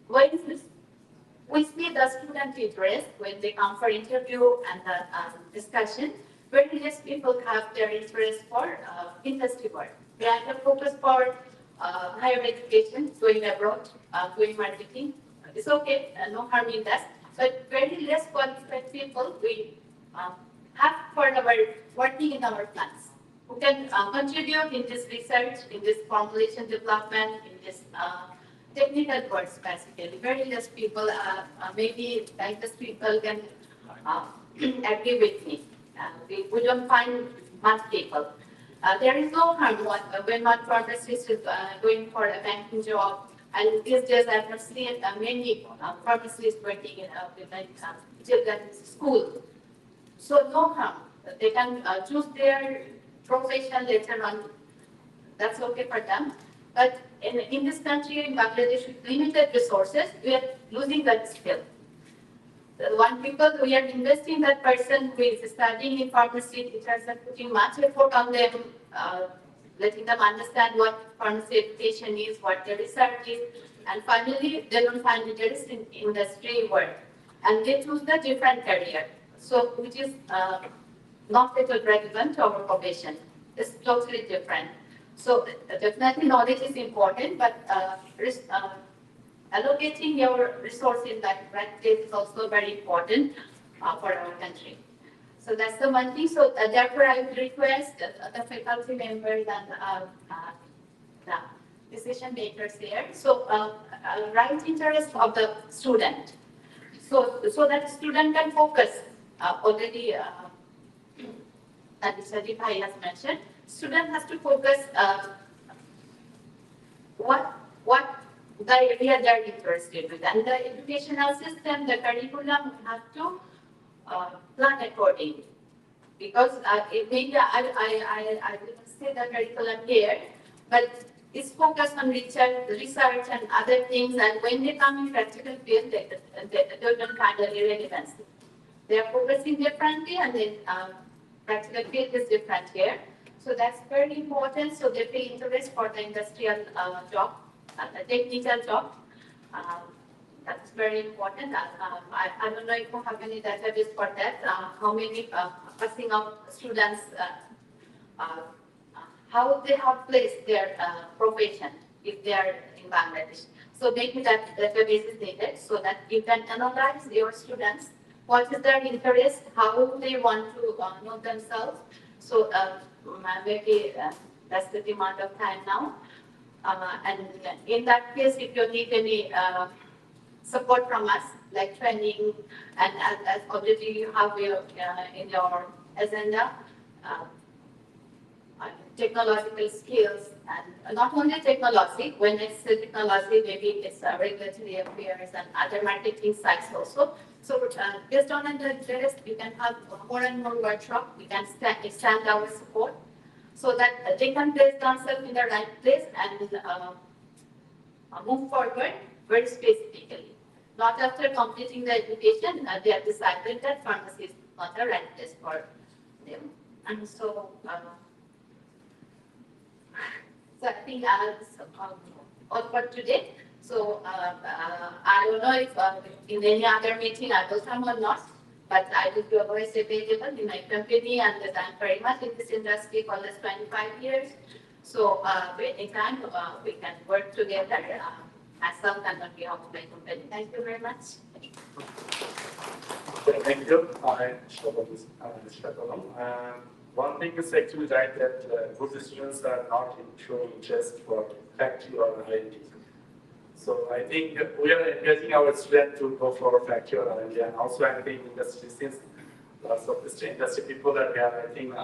when we see the student interest when they come for interview and the discussion, very less people have their interest for industry work. They have a focus for higher education, going abroad, doing marketing. It's okay, no harm in that. But very less qualified people we have for our working in our plants who can contribute in this research, in this formulation development, in this technical work specifically. Very less people, maybe like this people can agree with me. We don't find much people. There is no harm when one pharmacist is going for a banking job. And these days I have seen many pharmacists working in children's school. So no harm. They can choose their profession later on. That's okay for them. But in this country, in Bangladesh, with limited resources, we are losing that skill. One people, we are investing that person who is studying in pharmacy, teachers are putting much effort on them, letting them understand what pharmacy education is, what the research is, and finally they don't find interest in industry work, and they choose the different career. So which is not at all relevant to our profession. It's totally different. So definitely knowledge is important, but allocating your resource in that right place is also very important for our country. So that's the one thing. So therefore, I would request the faculty members and the decision makers here. So right interest of the student. So that student can focus. Already, as Mr. Bhai has mentioned, student has to focus what the area they are interested with, and the educational system, the curriculum have to plan accordingly. Because maybe I didn't say the curriculum here, but it's focused on research and other things, and when they come in practical field, they don't find the irrelevance. They are focusing differently, and then practical field is different here. So that's very important. So they feel interest for the industrial job, the technical job. That's very important. I don't know if you have any database for that. How many passing out students, how they have placed their profession if they are in Bangladesh. So maybe that database is needed so that you can analyze your students, what is their interest, how they want to know themselves. So maybe that's the demand of time now. And in that case, if you need any support from us, like training, and as already you have in your agenda, technological skills, and not only technology, when I say technology, maybe it's regulatory affairs and other marketing sites also. So based on the interest, we can have more and more workshops, we can extend our support so that they can place themselves in the right place and move forward very specifically. Not after completing the education, they have decided that pharmacy is not the right place for them. And so, so I think that's all for today. So I don't know if in any other meeting I will come or not, but I will be always available in my company, and that I'm very much in this industry for the last 25 years. So anytime we can work together. Myself and on behalf of my company. Thank you very much. Thank you. One thing is actually right that good students are not showing interest for factory or R&D. So I think we are encouraging our students to go for factory or R&D, and also I think industry, since lots of industry people are here, I think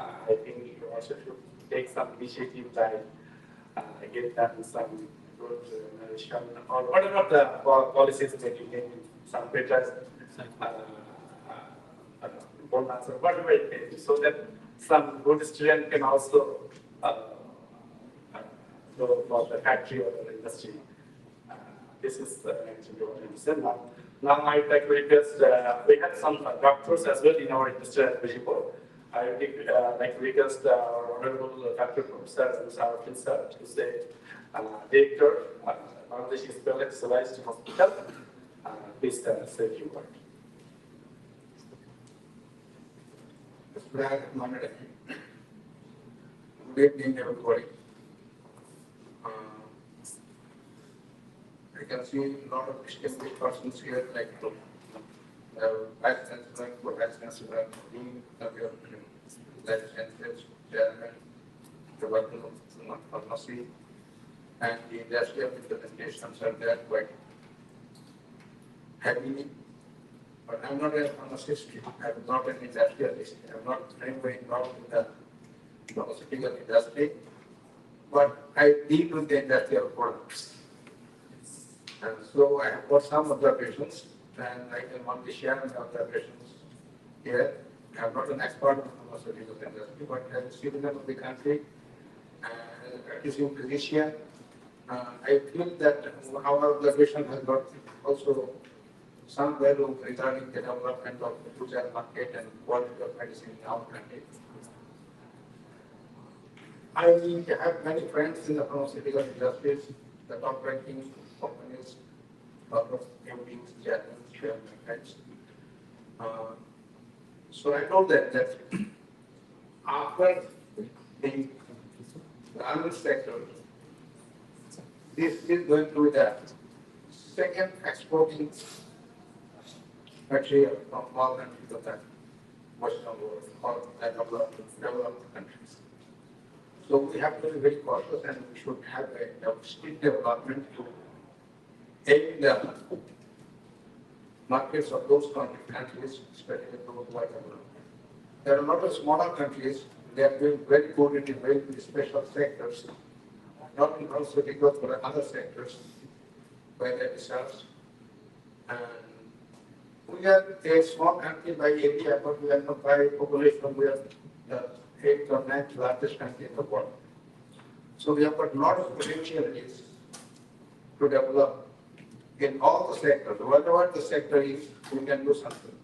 you also should take some initiative like get them some good narration or whatever the policies that you can, some papers, bonus or whatever it may be, so that some good student can also go for the factory or the industry. This is actually what I said. Now I'd like to request, we have some doctors as well in our industrial advisory board. I would like to request our Honorable Dr. Professor Musarafin sir to say, Director, Bangladesh Specialized Hospital, please say a few words. Good evening, everybody. I can see a lot of distinguished persons here, like Vice Chancellor, Vice Chancellor, Dean of your Life Sciences, Chairman, the Department of Pharmacy, and the industrial representations are there quite heavy. But I'm not a pharmacist, I'm not an industrialist, I'm not anyway involved in the pharmaceutical industry, but I deal with the industrial products. And so I have got some observations, and I can only share my observations here. I'm not an expert in the pharmaceutical industry, but as a citizen of the country and a practicing physician, I feel that our observation has got also some value regarding the development of the future market and quality of medicine in our country. I have many friends in the pharmaceutical industries, the top ranking companies, lot of MDs, chairmen, friends. So I told them that after the garment sector, this is going to be the second exporting material from all countries of the Western world or the developed countries. So we have to be very cautious, and we should have a speed development to aim the markets of those countries, especially those who are developed. There are a lot of smaller countries, they are doing very good in very special sectors, not in pharmaceuticals, but in other sectors where they research. And we are a small country by area, but we are not by population, we are the 8th or 9th largest country in the world. So we have got a lot of potentialities to develop in all the sectors. Whatever the sector is, we can do something.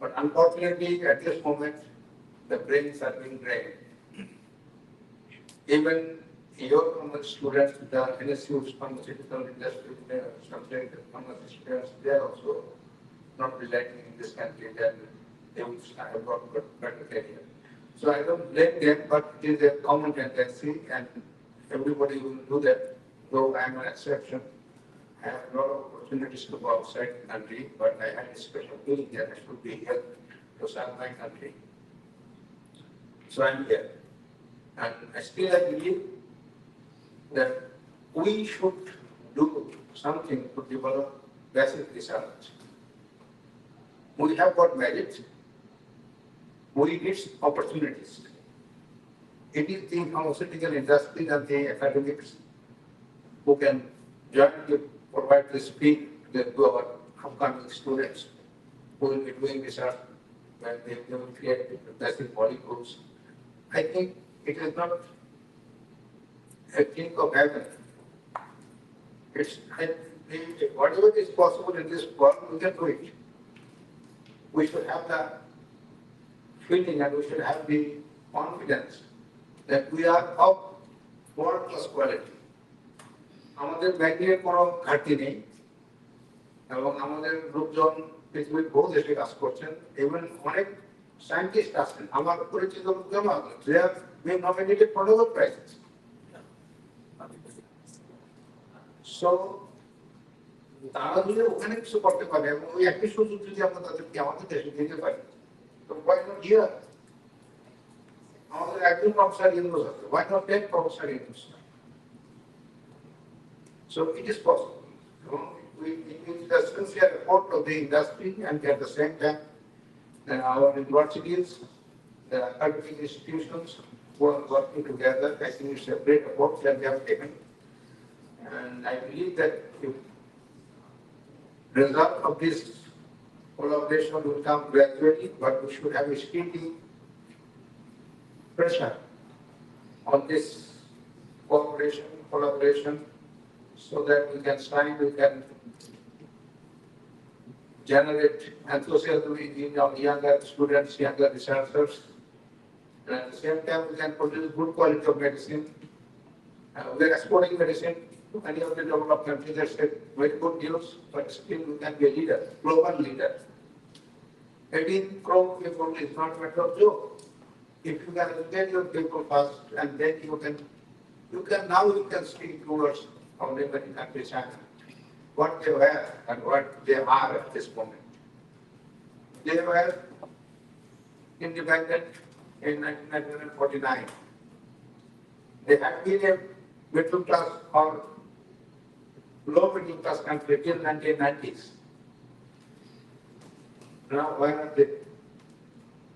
But unfortunately, at this moment, the brains are being drained. Even your students, the NSU's pharmaceutical industry, subject pharmacy students, they are also not residing in this country, then they will have got better career. So I don't blame them, but it is a common tendency, and everybody will do that, though I am an exception. I have a lot of opportunities to go outside the country, but I had a special feeling that I should be here to serve my country. So I'm here. And I believe that we should do something to develop basic research. We have got merit. We need opportunities. It is the pharmaceutical industry and the academics who can jointly provide the speed to our upcoming students who will be doing research when they will create basic molecules. I think it is not a thing of heaven. Whatever is possible in this world, we can do it. We should have the feeling and we should have the confidence that we are of world-class quality. আমাদের ব্যাংকের কোনো ঘাটতি নেই এবং আমাদের লোকজন পৃথিবীর বহু দেশে কাজ করছেন, এবং অনেক Scientists ask them, Amar Purichit of Gama, they have been nominated for Nobel Prizes. So, তারা যদি ওখানে কিছু করতে পারে এবং ওই একই সুযোগ যদি আমরা তাদেরকে আমাদের দেশে দিতে পারি তো why not here? আমাদের একজন প্রফেসর ইউনুস আছে, why not 10 professor Yunus? So it is possible. It is the sincere effort of the industry and at the same time our universities, the academic institutions who are working together. I think it's a great effort that they have taken. And I believe that if result of this collaboration will come gradually, but we should have a steady pressure on this collaboration, so that we can sign, we can generate enthusiasm in our younger students, younger researchers, and at the same time we can produce good quality of medicine. We are exporting medicine to many of the developed countries. That's very good news, but still we can be a leader, global leader. 18 crore people is not a matter of joke. If you can educate your people first, and then you can speak towards our neighboring country, China, what they were and what they are at this moment. They were independent in 1949. They had been a middle class or low middle class country till 1990s. Now, why not they?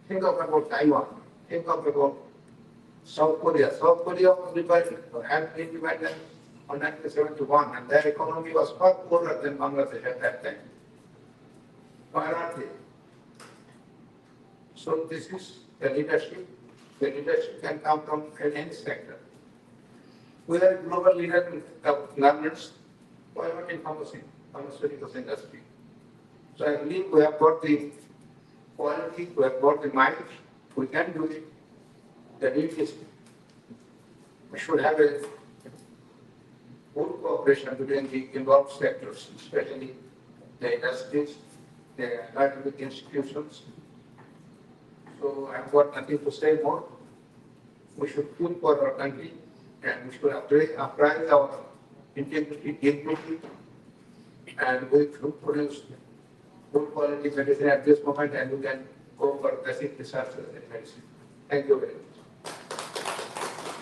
Think of about Taiwan. Think of about South Korea. South Korea was divided, had independence in 1971, and their economy was far poorer than Bangladesh at that time. Why not they? So this is the leadership. The leadership can come from any sector. We are global leader in learners. Why not in pharmaceutical industry? So I believe we have got the quality, we have got the mind, we can do it. The need is we should have a good cooperation between the involved sectors, especially the industries, the academic institutions. So I've got nothing to say more. We should feel for our country, and we should apprise our integrity, dignity, and we should produce good quality medicine at this moment, and we can go for basic research in medicine. Thank you very much.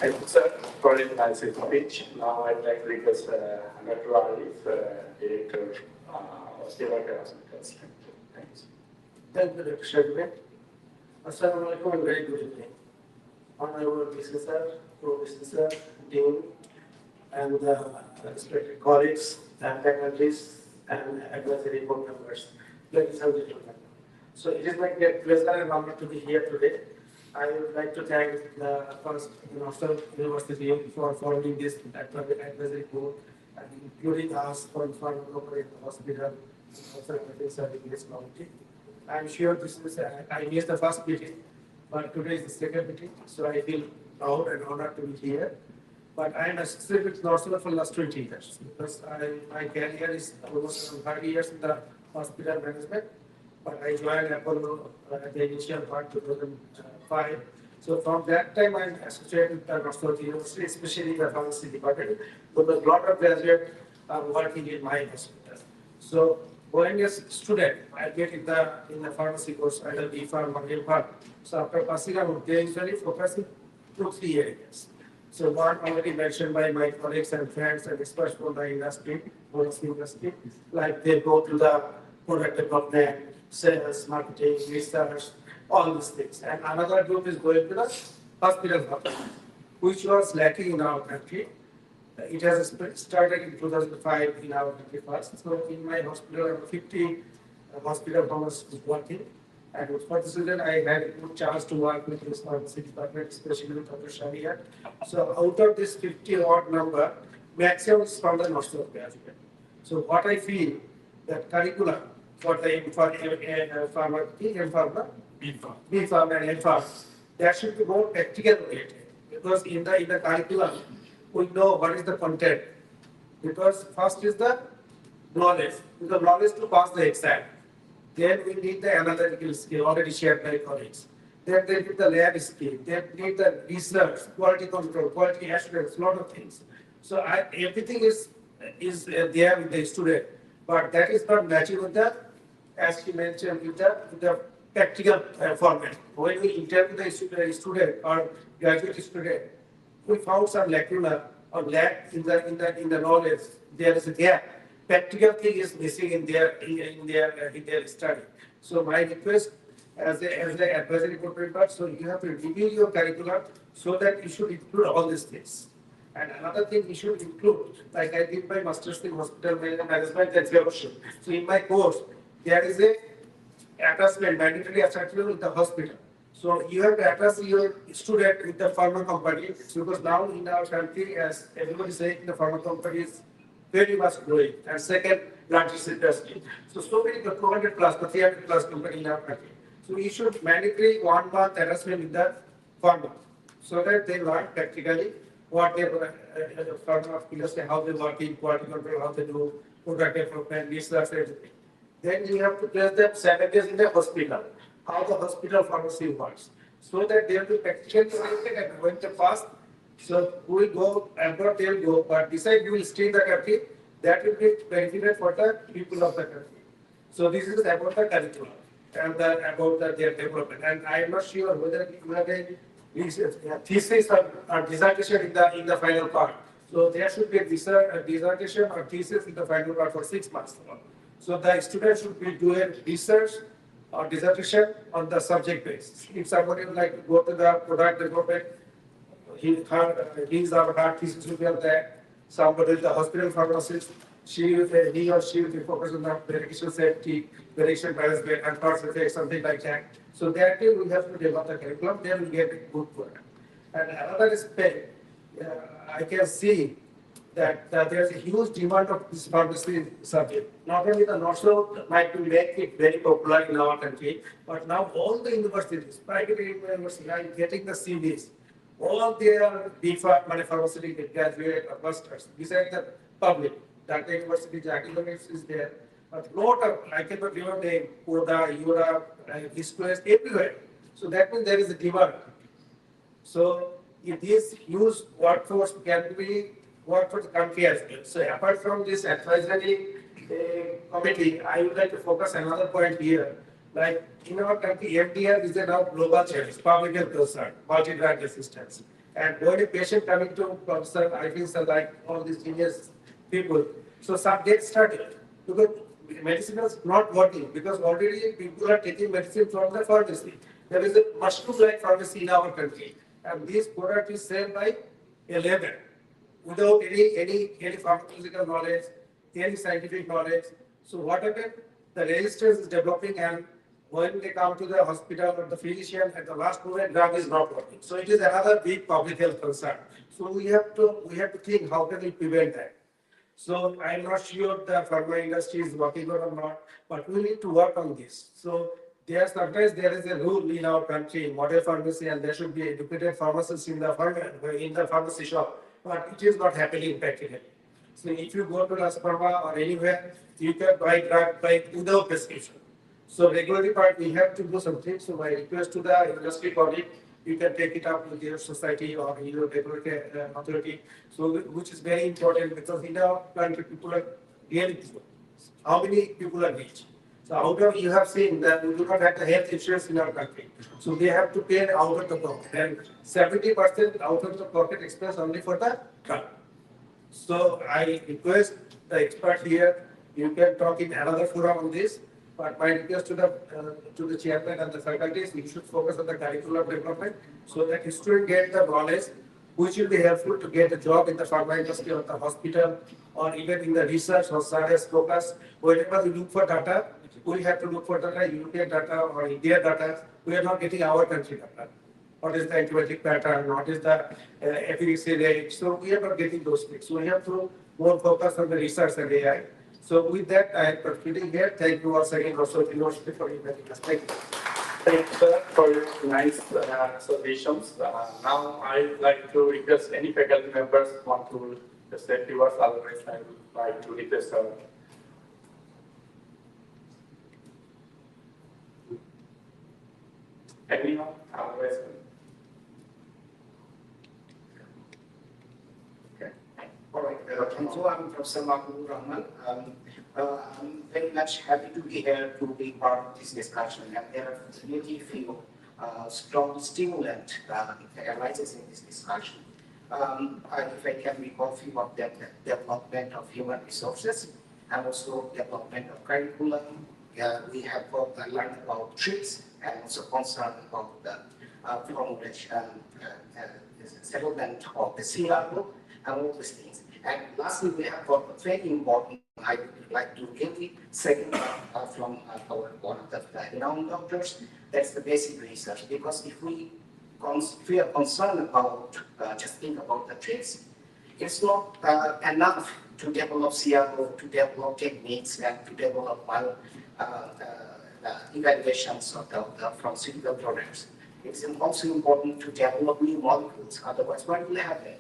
Thank you, sir, for a nice speech. Now I'd like to request Dr. Arif, Director of Civil Pharmaceuticals. Thanks. Thank you, Dr. Shadway. Assalamu alaikum and very good evening. Honorable VC sir, Pro-VC sir, Dean, and respected colleagues and faculties and advisory board members, ladies and gentlemen. So it is my great pleasure and honor to be here today. I would like to thank the first National University for forming this advisory board and including us from Pharmaceutical Hospital and serving this committee. I'm sure this is, I missed the first meeting, but today is the second meeting, so I feel proud and honored to be here. But I am associated with Northern for the last 20 years because my career is almost 30 years in the hospital management. But I joined Apollo at the initial part 2005. So from that time, I'm associated with the Northern University, especially the pharmacy department, because a lot of graduates are working in my hospital. So when as a student, I get in the pharmacy course, either B Pharm or A Pharm. So after passing, I would usually focusing 2-3 areas. So one already mentioned by my colleagues and friends and experts from the industry, like they go to the product development, sales, marketing, research, all these things. And another group is going to the hospital development, which was lacking in our country. It has started in 2005 in our country first. So in my hospital, 50 hospital pharmacists working. And for this reason, I had a good chance to work with this pharmacy department, especially with Dr. Shahriar. So out of this 50 odd number, maximum is from the Northern graduate. So what I feel that curriculum for the pharma, B Pharm and M Pharm, that should be more practical oriented. Because in the curriculum, we know what is the content. Because first is the knowledge to pass the exam. Then we need the analytical skill already shared by colleagues. Then they need the lab skill. They need the research, quality control, quality assurance, lot of things. So everything is there with the student, but that is not matching with the, as he mentioned, with the practical format. When we interview the student or graduate student, we found some lacuna or lack in the knowledge. There is a gap. Practical thing is missing in their study. So my request as the advisory board member, so you have to review your curriculum so that you should include all these things. And another thing we should include, like I did my master's in hospital management and fellowship. So in my course, there is a attachment, mandatory attachment with the hospital. So you have to attach your student with the pharma company, because now in our country, as everybody is saying, the pharma company is very much growing. And second, largest industry. So many, the 200 plus, the 300 plus company in our country. So you should mandatory 1 month attachment with the pharma, so that they learn practically what they pharma industry, how they work in quality control, how they do product development, research, everything. Then you have to place them 7 days in the hospital, how the hospital pharmacy works, so that they will be practically oriented and when they pass. So we will go abroad, they will go, but besides you will stay in the country, that will be benefited for the people of the country. So this is about the curriculum and about their development. And I am not sure whether you have a thesis or dissertation in the final part. So there should be a dissertation or thesis in the final part for 6 months. So the student should be doing research or dissertation on the subject basis. If somebody would like to go to the product development, his or her thesis will be on that. Somebody is the hospital pharmacist, he or she will be focused on the medication safety, medication management, and cost effects, something like that. So that way we have to develop the curriculum, then we get a good product. And another aspect, I can see that there's a huge demand of this pharmacy subject. Not only the North might be make it very popular in our country, but now all the universities, private universities are getting the CVs. All their pharmaceutical graduate or masters, besides the public, that university, academics is there. But lot of, I cannot remember name, Koda, Europe, this place, everywhere. So that means there is a demand. So if this huge workforce can be work for the country as well. So apart from this advisory committee, I would like to focus another point here. Like in our country, MDR is a now global challenge, public health concern, multi-drug resistance. And when a patient coming to Professor, I feel so like all these genius people, so some get started because medicine is not working because already people are taking medicine from the pharmacy. There is a mushroom-like pharmacy in our country, and this product is sold by 11 without any pharmaceutical knowledge, any scientific knowledge. So what happened? The resistance is developing, and when they come to the hospital or the physician, at the last moment, drug is not working. So it is another big public health concern. So we have to think how can we prevent that. So I'm not sure the pharma industry is working on or not, but we need to work on this. So sometimes there is a rule in our country, model pharmacy, and there should be educated pharmacists in the pharmacy shop, but it is not happening practically. So if you go to Las Pharma or anywhere, you can buy drug without prescription. So regulatory part, we have to do something. So my request to the industry colleague, you can take it up with your society or your regulatory authority. So which is very important because in our country, people are really poor. How many people are rich? So out of, you have seen that we do not have the health insurance in our country. So they have to pay out of the pocket. And 70% out of the pocket expense only for the drug. So I request the expert here, you can talk in another forum on this, but my request to the chairman and the faculty is you should focus on the curriculum development so that students get the knowledge which will be helpful to get a job in the pharma industry or the hospital or even in the research or science focus. Whenever we look for data, we have to look for data, European data or India data. We are not getting our country data. What is the antibiotic pattern? What is the efficacy rate? So we are not getting those things. So we have to more focus on the research and AI. So with that, I am concluding here. Thank you once again, Roosevelt University, for inviting us. Thank you. Thank you, sir, for your nice suggestions. Now I would like to request any faculty members who want to say a few words. Otherwise, I would like to request Anyone? Otherwise, All right, thank you. I'm Professor Mahmoud Rahman. I'm very much happy to be here to be part of this discussion, and there are really few strong stimulants that arises in this discussion. If I can recall few of them, the development of human resources and also development of curriculum. We have learned about TRIPS and also concerned about the formulation, settlement of the CRO and all these things. And lastly, we have got a very important, I would like to really second from our one of the renowned doctors, that's the basic research. Because if we are concerned about, just think about the traits, it's not enough to develop CRO, to develop techniques, and to develop evaluations of the pharmaceutical products. It's also important to develop new molecules, otherwise what will happen?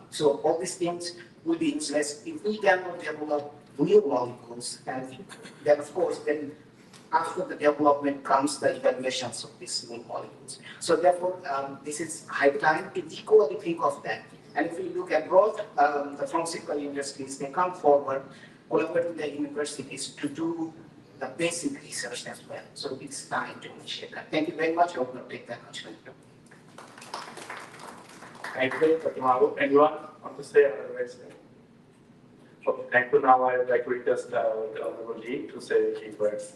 So all these things will be useless if we cannot develop new molecules, and then of course then after the development comes the evaluations of these new molecules. So therefore this is high time to equally think of that. And if we look abroad, the pharmaceutical industries, they come forward, collaborate with the universities to do the basic research as well. So it's time to initiate that. Thank you very much. I will not take that much time. thank you, Dr. Mahmoud. Anyone want to say otherwise? Okay, thank you. Now I would like to request the Honorable Dean to say a few words.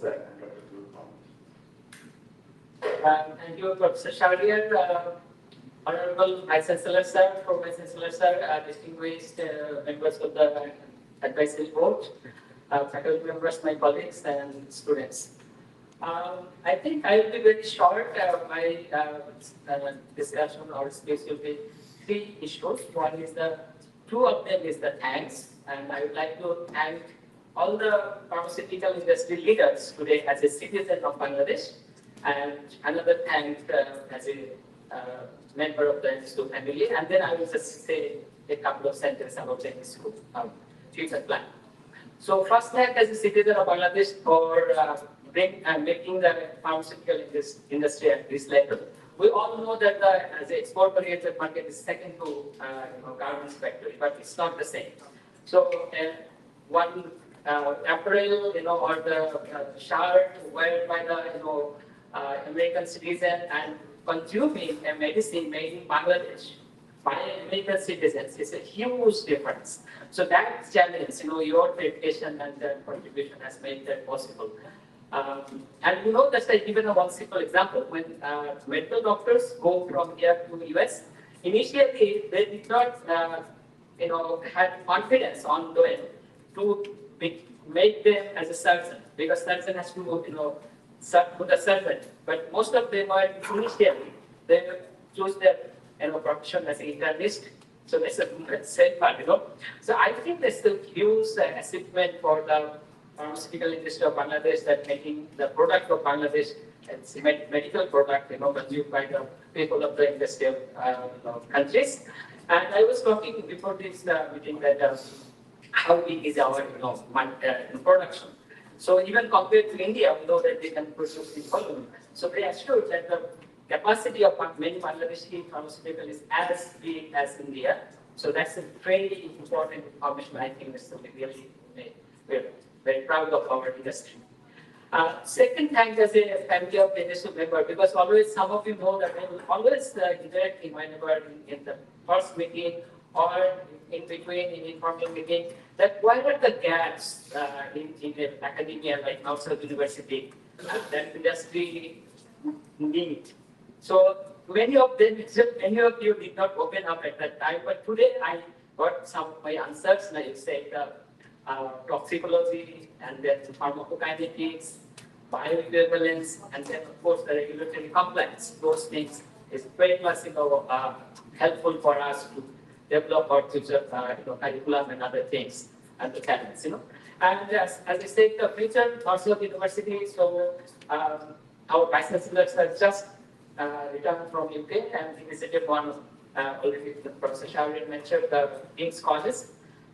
Thank you, Professor Shahriar. Honorable Vice Chancellor Sir, Pro-Vice Chancellor Sir, distinguished members of the Advisory Board, faculty members, my colleagues, and students. I think I will be very short. My discussion or speech will be three issues. Two of them is the thanks, and I would like to thank all the pharmaceutical industry leaders today as a citizen of Bangladesh, and another thank as a member of the institute family, and then I will just say a couple of sentences about the institute future plan. So first thank as a citizen of Bangladesh for making the pharmaceutical industry at this level. We all know that as an export-oriented market is second to garments factory, but it's not the same. So one apparel, or the shirt wear by the American citizen and consuming a medicine made in Bangladesh by American citizens is a huge difference. So that challenge, your dedication and contribution has made that possible. And that's even a one simple example. When medical doctors go from here to US, initially they did not, had confidence on doing to make them as a surgeon, because surgeon has to, put a surgeon. But most of them are initially they choose their profession as an internist. So that's a same part, So I think there's still huge achievement for the pharmaceutical industry of Bangladesh, that making the product of Bangladesh as a medical product, consumed by the people of the industry of countries. And I was talking before this meeting that how big is our production. So even compared to India, we know that they can produce in volume. So they assured that the capacity of many Bangladeshi pharmaceutical is as big as India. So that's a very important information. I think it's really we're very proud of our industry. Second, thank as a family of industry member, because always some of you know that I will always interact whenever in the first meeting or in between in informal meeting, that what are the gaps in academia like outside university that industry need. So many of them, many of you did not open up at that time, but today I got some of my answers, like say toxicology, and then pharmacokinetics, bioequivalence, and then of course the regulatory compliance. Those things is very much helpful for us to develop our future curriculum and other things and the talents. And as I said, the future also of university. So our vice chancellors have just returned from UK, and he visited one already. Professor Shahriar mentioned the King's College,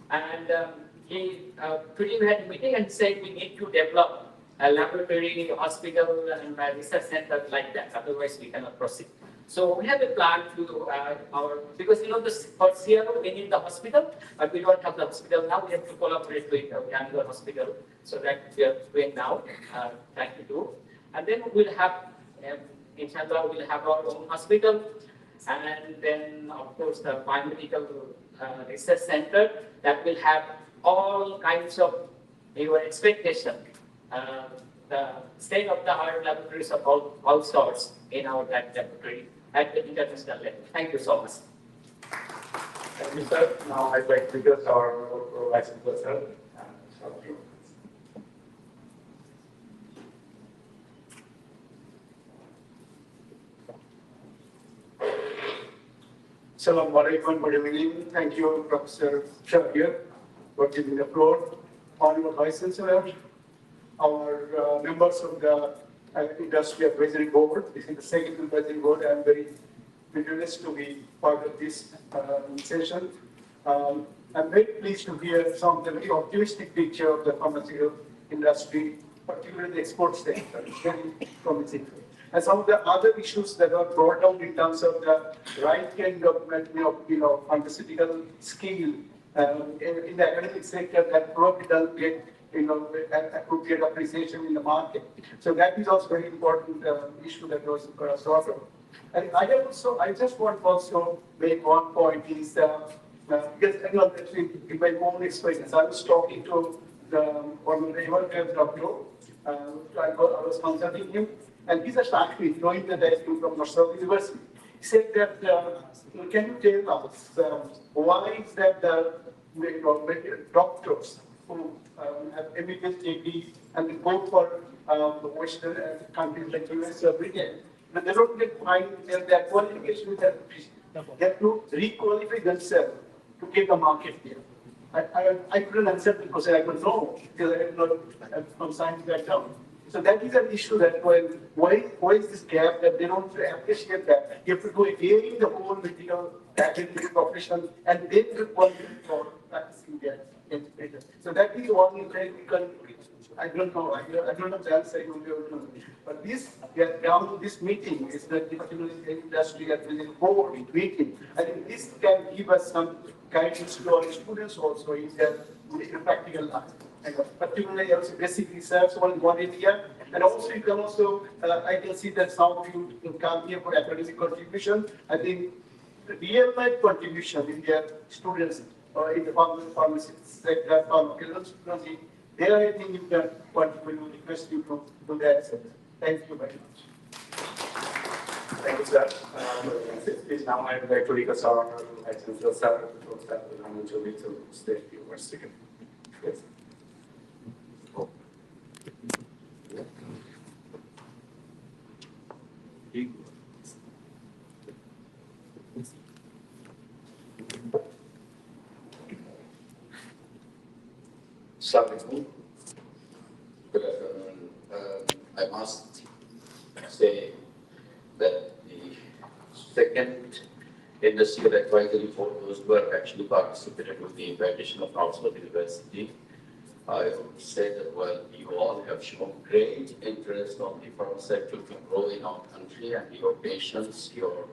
and he today we had a meeting and said we need to develop a laboratory, hospital, and a research center like that. Otherwise, we cannot proceed. So we have a plan to because for CRO we need the hospital, but we don't have the hospital now. We have to collaborate with another hospital. So that we are doing now, trying to do. And then we'll have, inshallah, we'll have our own hospital. And then, of course, the biomedical research center that will have all kinds of your expectation. The state-of-the-art laboratories of all sorts in our laboratory at the international level. Thank you so much. Thank you, sir. Now I'd like to request our Vice Chancellor. Assalamu alaikum, good evening. Thank you, Professor Shahir, for giving the floor. Honorable Vice Chancellor, our members of the Industry Advisory Board, this is the second advisory board. I am very privileged to be part of this session. I'm very pleased to hear some of the very optimistic picture of the pharmaceutical industry, particularly the export sector. It's very promising. And some of the other issues that are brought out in terms of the right kind of pharmaceutical skill in the academic sector that probably doesn't get appropriate appreciation in the market. So that is also very important issue that was brought up. And I just want also make one point is because actually in my own experience, I was talking to one of the American doctor. I was consulting him, and he's actually knowing that I came from Pharmaceutical University. He said that, can you tell us why is that the doctors who have MBBS degree and they go for Western countries like US or Britain, but they don't get find their qualification with that. They have to re-qualify themselves to get the market here. I couldn't answer because I don't know because I have not from science background. So that is an issue that why is this gap that they don't appreciate that you have to go again the whole medical academic profession and then the quality for practicing their education. So that is one very I don't know. I don't know the answer. But this down to this meeting is the industry advisory board meeting. I think this can give us some guidance to our students also in their practical life. And particularly also basic research on one area. And also you can also, I can see that some of you come here for academic contribution. I think real life contribution in their students in the pharmacy sector, pharmaceutical, there I think you can contribute. We request you to do that. Thank you very much. Thank you, sir. Please now I would like to request our Vice Chancellor, sir, to state a few words. Yes. Assalamualaikum. Good afternoon. I must say that the second industrial advisory board, those who have actually participated with the invitation of Pharmaceutical University, I would say that well, you all have shown great interest on the pharma sector to grow in our country, and your patience, your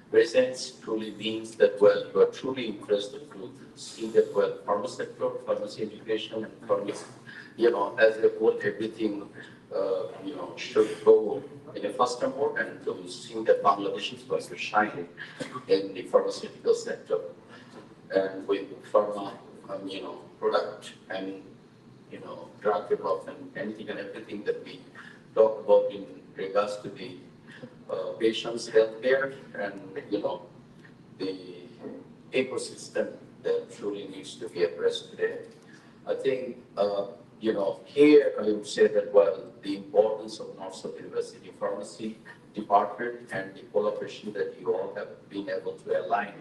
presence truly means that well, you are truly interested to see that well, pharma sector, pharmacy education, and pharmacy, as a whole, everything, should go in a faster mode, and to see that Bangladesh is going to shine in the pharmaceutical sector, and with pharma, product and drug development, anything and everything that we talk about in regards to the patient's healthcare and the ecosystem that truly needs to be addressed today. I think here I would say that well, the importance of North-South University Pharmacy Department and the collaboration that you all have been able to align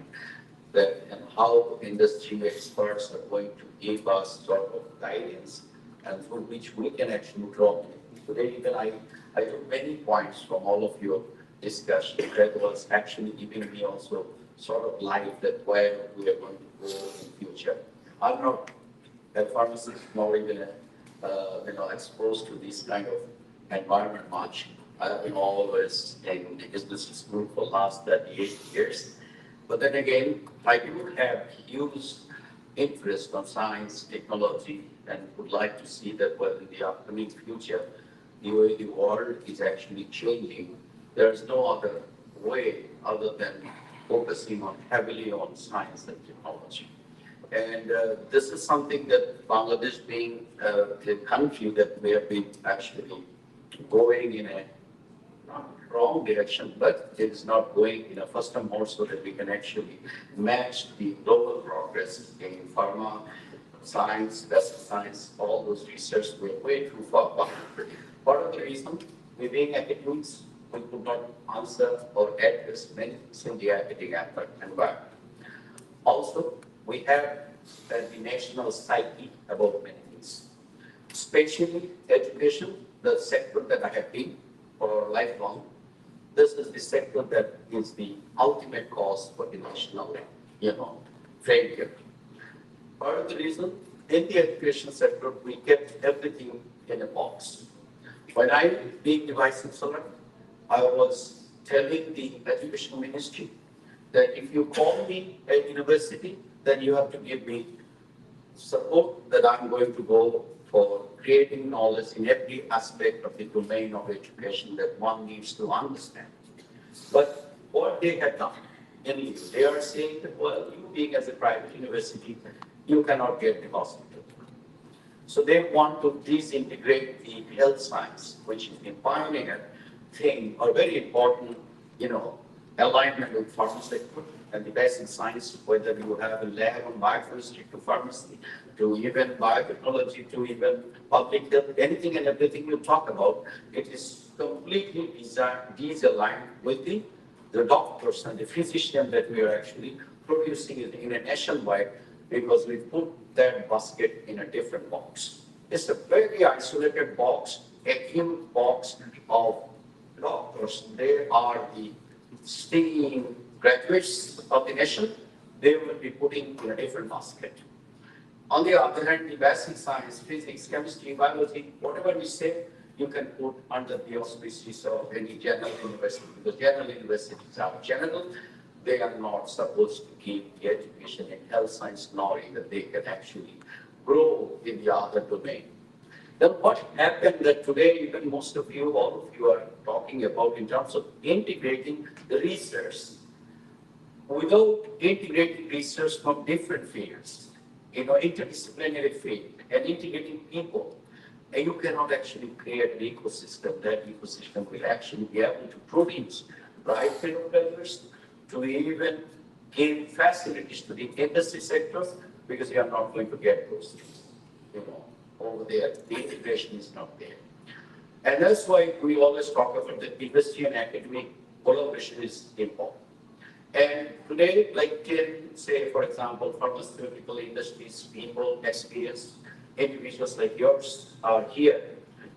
that and how industry experts are going to give us sort of guidance and through which we can actually draw. Today even I took many points from all of your discussion that was actually giving me also sort of light that where we are going to go in the future. I'm not a pharmacist nor even a exposed to this kind of environment much. I have been always in the business school for last 38 years. But then again, I do have huge interest on science, technology, and would like to see that well in the upcoming future, the way the world is actually changing, there is no other way other than focusing on heavily on science and technology. And this is something that Bangladesh being the country that we have been actually going in a not wrong direction, but it is not going in a first and more so that we can actually match the global progress in pharma, science, best science, all those research, we're way too far behind. Part of the reason we being academics, we could not answer or address many things in the academic environment. Also, we have the national psyche about many things, especially education, the sector that I have been for lifelong. This is the sector that is the ultimate cause for the national, failure. Part of the reason in the education sector, we get everything in a box. When I being the vice chancellor, I was telling the education ministry that if you call me a university, then you have to give me support that I'm going to go for creating knowledge in every aspect of the domain of education that one needs to understand. But what they have done, they are saying that, well, you being as a private university, you cannot get the hospital. So they want to disintegrate the health science, which is the pioneer thing, or very important, alignment with pharmaceutical and the basic science, whether you have a lab on biochemistry to pharmacy, to even biotechnology, to even public health, anything and everything you talk about, it is completely disaligned with the doctors and the physicians that we are actually producing in a nationwide, because we put that basket in a different box. It's a very isolated box, a huge box of doctors. They are the STEAM graduates of the nation. They will be putting in a different basket. On the other hand, the basic science, physics, chemistry, biology, whatever we say, you can put under the auspices of any general university, because general universities are general. They are not supposed to keep the education in health science, nor that they can actually grow in the other domain. Then what happened that today, even most of you, all of you are talking about in terms of integrating the research. Without integrating research from different fields, interdisciplinary field, and integrating people, and you cannot actually create an ecosystem. That ecosystem will actually be able to produce right innovators, to even give facilities to the industry sectors, because you are not going to get those things, over there. The integration is not there. And that's why we always talk about the industry and academic collaboration is important. And today, like say, for example, pharmaceutical industries, people, experienced individuals like yours are here.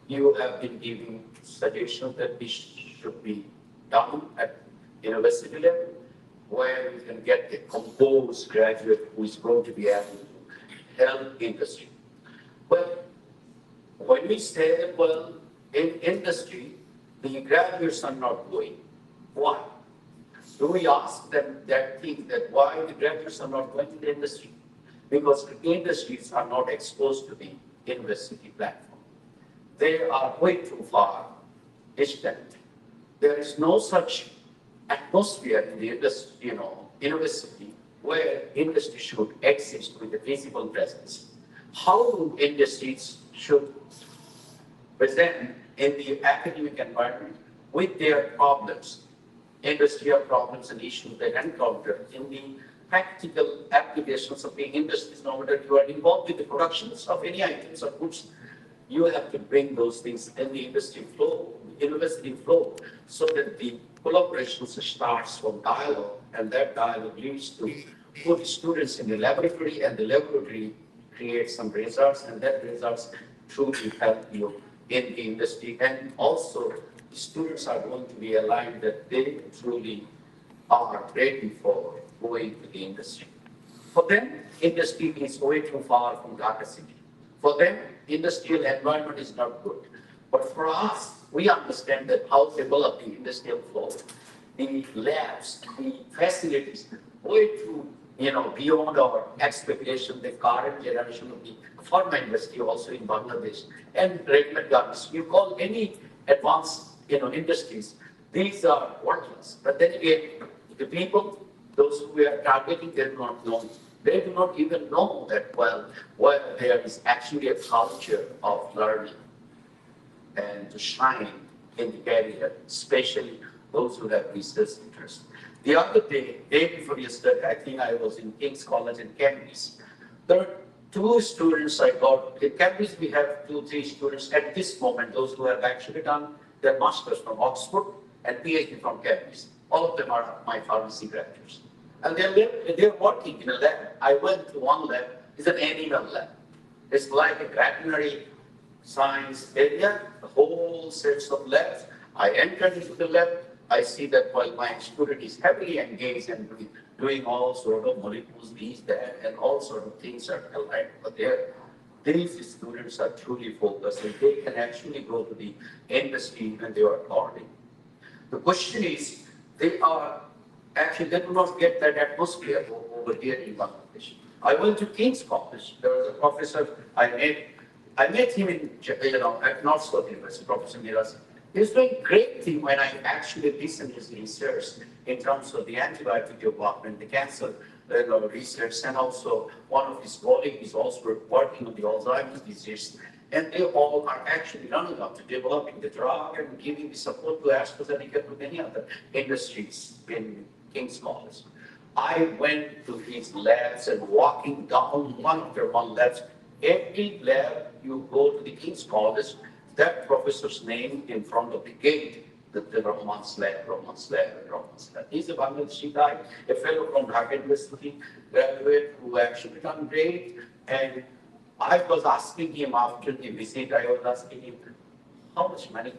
You have been giving suggestions that this should be done at university level, where we can get a composed graduate who is going to be able to help industry. But when we say that, well, in industry, the graduates are not going. Why? Do we ask them that thing, that why the graduates are not going to the industry? Because the industries are not exposed to the university platform. They are way too far distant. There is no such atmosphere in the industry, university where industry should exist with a physical presence. How do industries should present in the academic environment with their problems, industrial problems and issues they encounter in the practical applications of the industries? No matter you are involved with the productions of any items or goods, you have to bring those things in the industry flow, university flow, so that the collaboration starts from dialogue, and that dialogue leads to put students in the laboratory, and the laboratory creates some results, and that results truly help you in the industry. And also, the students are going to be aligned that they truly are ready for going to the industry. For them, industry is way too far from Dhaka city. For them, industrial environment is not good. But for us, we understand that how to develop the industrial flow, the labs, the facilities, way to, beyond our expectation. The current generation of the pharma industry also in Bangladesh and ready-made garments. You call any advanced, industries, these are worthless. But then again, the people, those who we are targeting, they do not know. They do not even know that, well, whether there is actually a culture of learning and to shine in the career, especially those who have research interest. The other day before yesterday, I think I was in King's College in Cambridge. There are two students I got. In Cambridge, we have 2-3 students at this moment, those who have actually done their masters from Oxford and PhD from Cambridge. All of them are my pharmacy graduates. And they're working in a lab. I went to one lab, it's an animal lab. It's like a veterinary science area, a whole sets of labs. I entered into the lab. I see that while my student is heavily engaged and doing all sort of molecules, these, that, and all sort of things are aligned over there. These students are truly focused and they can actually go to the industry when they are learning. The question is, they do not get that atmosphere over here in Bangladesh. I went to King's College. There was a professor I met him in, at North South University, Professor Miras. He's doing great thing when I actually listened to his research in terms of the antibiotic development, the cancer research, and also one of his colleagues is also working on the Alzheimer's disease. And they all are actually running up to developing the drug and giving the support to AstraZeneca to many other industries in King's College. I went to his labs and walking down one after one labs. Every lab you go to the King's College, that professor's name in front of the gate, the Rahman's lab, Rahman's lab, and Rahman's lab. He's a Bangladeshi guy, a fellow from Dhaka University, graduate who actually done great. And I was asking him after the visit, I was asking him, how much money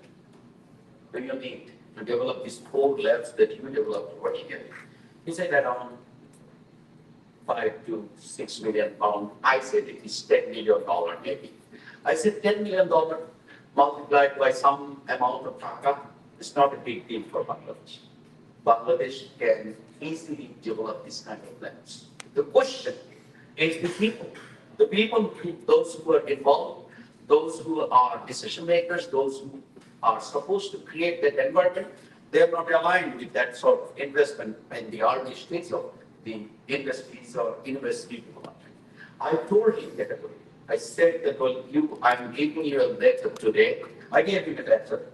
do you need to develop these 4 labs that you developed over here? He said around 5 to 6 million pounds. I said it is $10 million maybe. I said $10 million multiplied by some amount of taka, it's not a big deal for Bangladesh. Bangladesh can easily develop this kind of labs. The question is the people, those who are involved, those who are decision makers, those who are supposed to create that environment, they are not aligned with that sort of investment in the early stage of the industries or university development. I told him that I said that, well, I'm giving you a letter today. I gave him a letter.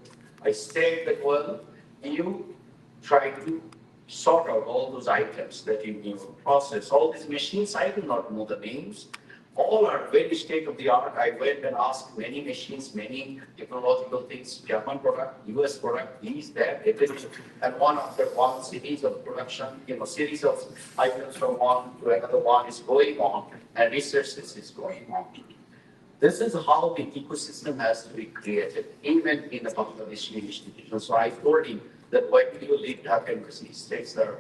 I said that, well, you try to sort out all those items that you need to process. All these machines, I do not know the names. All are very state-of-the-art. I went and asked many machines, many technological things, German product, US product, these, that, everything. And one after one series of production, series of items from one to another one is going on, and research is going on. This is how the ecosystem has to be created, even in the Bangladeshi institution. So I told him that when you leave Dhaka University States are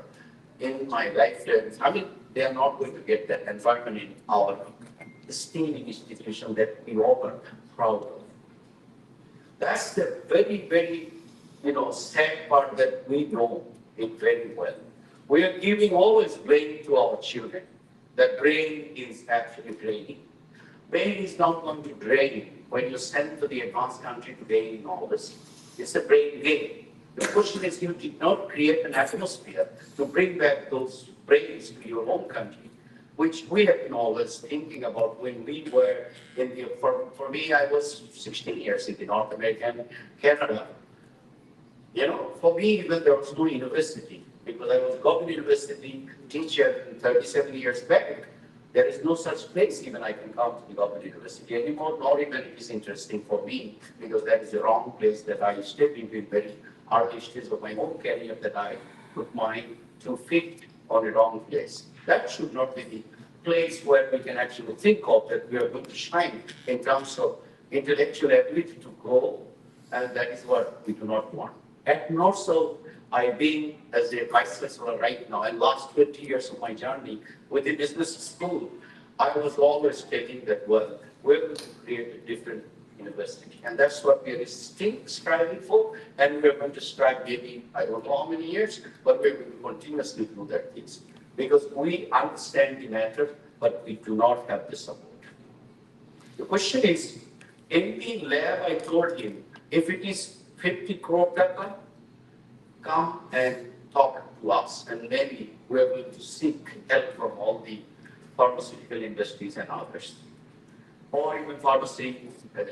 in my lifetime, they are not going to get that environment in our esteemed institution that we all are proud of. That's the very, very, sad part that we know it very well. We are giving always blame to our children. The brain is actually draining. Brain is not going to drain when you send to the advanced country to gain knowledge. It's a brain gain. The question is, you did not create an atmosphere to bring back those brains to your own country, which we have been always thinking about when we were in the, for me, I was 16 years in the North American Canada. For me, even there was no university, because I was a government university teacher 37 years back. There is no such place even I can come to the government university anymore, nor even it is interesting for me, because that is the wrong place that I stepped into in very early stages of my own career that I put mine to fit on the wrong place. That should not be the place where we can actually think of that we are going to shine in terms of intellectual ability to grow, and that is what we do not want. At North South, I've been as a vice chancellor right now, and last 20 years of my journey with the business school, I was always stating that, well, we're going to create a different university. And that's what we are still striving for. And we're going to strive maybe, I don't know how many years, but we're going to continuously do that things. Because we understand the matter, but we do not have the support. The question is, in the lab, I told him, if it is 50 crore taka, come and talk to us. And maybe we are going to seek help from all the pharmaceutical industries and others. Or even pharmacy,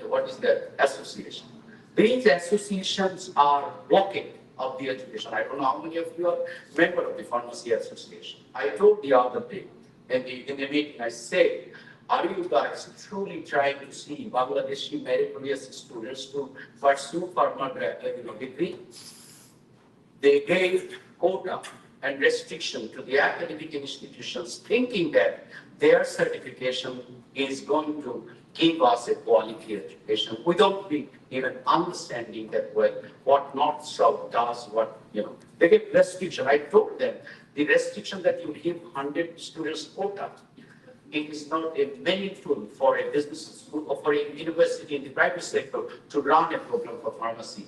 what is that? Association. These associations are blocking of the education. I don't know how many of you are member of the pharmacy association. I told the other day in the meeting, I said, are you guys truly trying to see Bangladeshi meritorious students to pursue pharma degree? They gave quota and restriction to the academic institutions, thinking that their certification is going to give us a quality education without even understanding that, well, what North-South does, what, they gave restriction. I told them, the restriction that you give 100 students quota, it is not a meaningful for a business school or for a university in the private sector to run a program for pharmacy.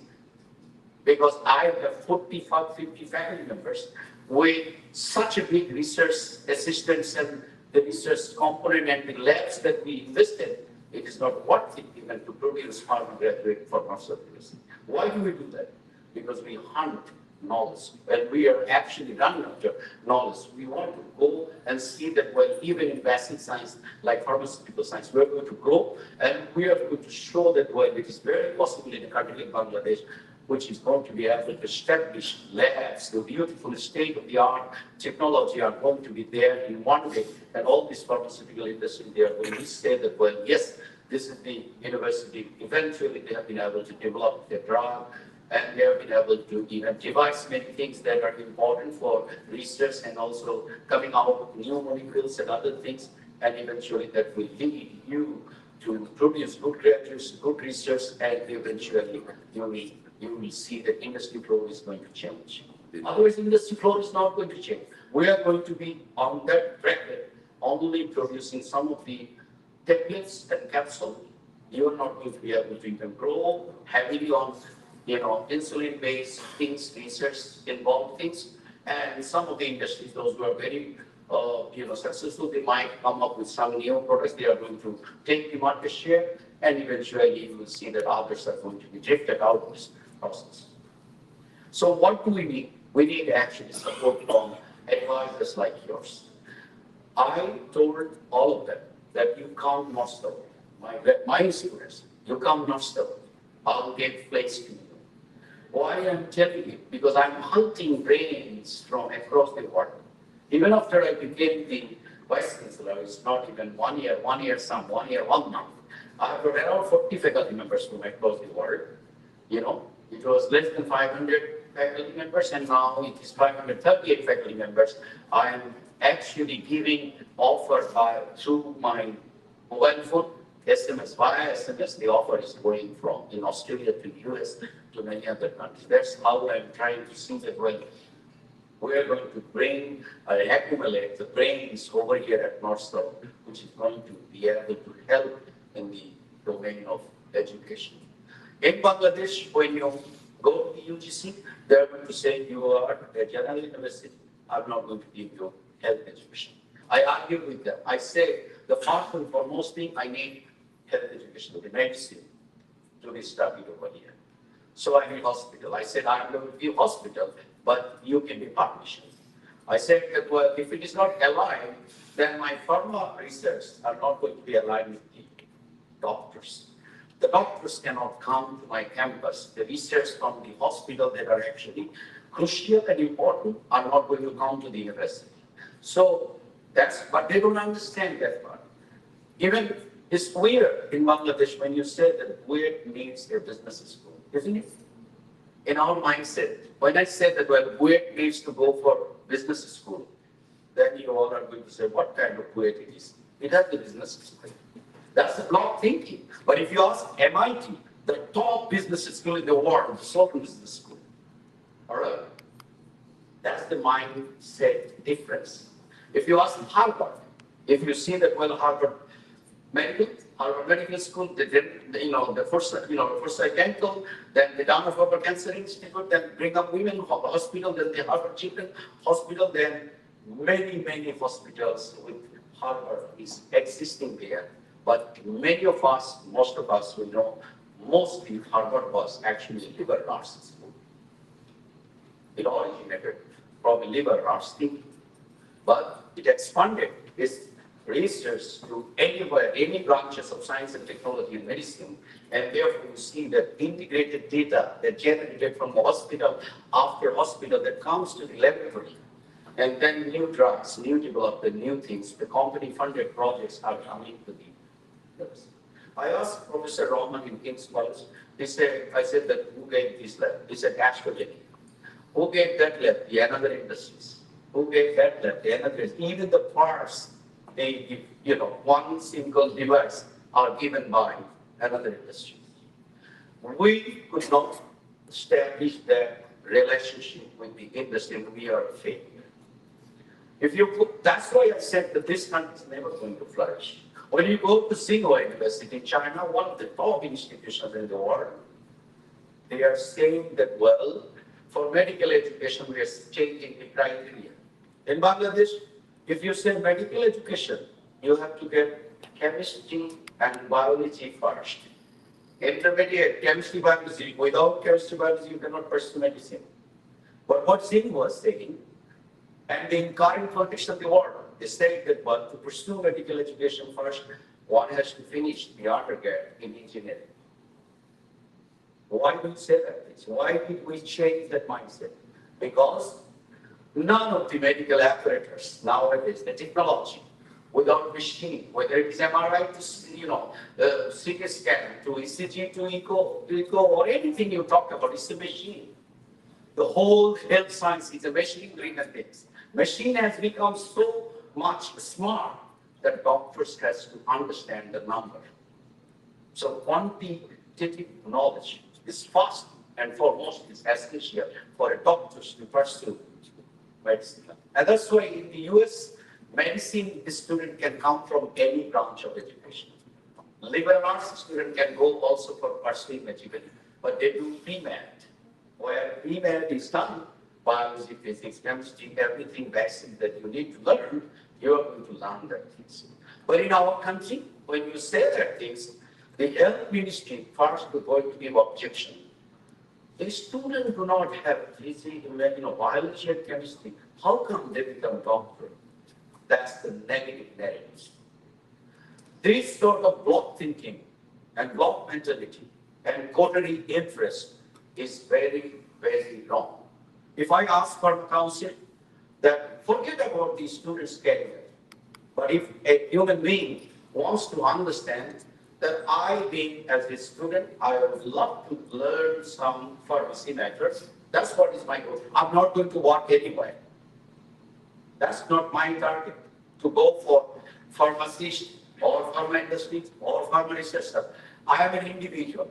Because I have 45, 50 faculty members with such a big research assistants and the research component and the labs that we invested, it is not worth it even to produce pharma graduate for pharmaceuticals. Why do we do that? Because we hunt knowledge, and we are actually running after knowledge. We want to go and see that, well, even in basic science, like pharmaceutical science, we're going to grow, and we are going to show that, well, it is very possible in a country like Bangladesh, which is going to be able to establish labs, the beautiful state-of-the-art technology are going to be there in one day, and all these pharmaceutical industry, they are going to say that, well, yes, this is the university. Eventually, they have been able to develop their drug, and they have been able to even devise many things that are important for research and also coming out with new molecules and other things, and eventually that will lead you to produce good graduates, good research, and eventually you will see that industry flow is going to change. Otherwise, industry flow is not going to change. We are going to be on that bracket, only producing some of the tablets and capsules. You are not going to be able to even grow heavily on insulin-based things, research involved things, and some of the industries, those who are very, successful, they might come up with some new products. They are going to take the market share, and eventually you will see that others are going to be drifted out of this process. So what do we need? We need actually support from advisors like yours. I told all of them that you come not stubborn. My students, you come not stubborn. I'll get place to you. Why I'm telling you? Because I'm hunting brains from across the world. Even after I became the vice chancellor, it's not even 1 year, 1 year, 1 month. I have around 40 faculty members from across the world. It was less than 500 faculty members, and now it is 538 faculty members. I am actually giving offer through my mobile phone, SMS, via SMS. The offer is going from in Australia to US to many other countries. That's how I'm trying to see that, well, we are going to accumulate the brains over here at Northstar, which is going to be able to help in the domain of education. In Bangladesh, when you go to the UGC, they're going to say you are a general university. I'm not going to give you health education. I argue with them. I say the first and foremost thing, I need health education, the medicine to be studied over here. So I need hospital. I said I'm going to be hospital, but you can be partnership. I said that, well, if it is not aligned, then my pharma research are not going to be aligned with the doctors. The doctors cannot come to my campus. The research from the hospital that are actually crucial and important are not going to come to the university. So but they don't understand that part. Even it's weird in Bangladesh when you say that Kuwait needs a business school, isn't it? In our mindset, when I say that, well, Kuwait needs to go for business school, then you all are going to say, what kind of Kuwait it is? It has the business school. That's the block thinking. But if you ask MIT, the top business school in the world, the Sovereign Business School, all right? That's the mindset difference. If you ask Harvard, If you see that, well, Harvard Medical School, they did, the first, first identical, then the Dana-Farber Cancer Institute, then Brigham Women Hospital, then the Harvard Children's Hospital, then many hospitals with Harvard is existing there. But many of us, most of us, we know, mostly Harvard was actually a liberal arts school. It originated from a liberal arts thinking, but it expanded its research to anywhere, any branches of science and technology and medicine, and therefore you see that integrated data that generated from the hospital after hospital that comes to the laboratory, and then new drugs, new development, new things, the company-funded projects are coming to the university. I asked Professor Rahman in King's College, I said that who gave this lab? He said astrogeny. Who gave that lab? The another industries. Who gave that lab? The another. Even the parts, they, one single device are given by another industry. We could not establish that relationship with the industry. We are a failure. That's why I said that this country is never going to flourish. When you go to Tsinghua University in China, one of the top institutions in the world, they are saying that, well, for medical education, we are changing the criteria. In Bangladesh, if you say medical education, you have to get chemistry and biology first. Intermediate, chemistry, biology. Without chemistry, biology, you cannot pursue medicine. But what Singh was saying, and in current context of the world, they say that, well, to pursue medical education first, one has to finish the undergrad in engineering. Why do we say that? Why did we change that mindset? Because none of the medical apparatus nowadays, the technology, without machine, whether it is MRI to CT scan, to ECG, to echo, or anything you talk about, it's a machine. The whole health science is a machine doing things. Machine has become so much smart that doctors has to understand the number. So quantitative knowledge is first and foremost is essential for a doctor to pursue medicine. And that's why in the US, medicine student can come from any branch of education. Liberal arts student can go also for pursuing education, but they do pre-med, where pre-med is done, biology, physics, chemistry, everything basic that you need to learn, you are going to learn that things. But in our country, when you say that things, the health ministry first is going to give objection. The students do not have physics, biology and chemistry. How come they become doctor? That's the negative narrative. This sort of block thinking and block mentality and coterie interest is very, very wrong. If I ask for counsel, that forget about the student's career, but if a human being wants to understand that I, being as a student, I would love to learn some pharmacy matters, that's what is my goal. I'm not going to work anywhere. That's not my target, to go for pharmacist or pharma industry or pharma research. I am an individual.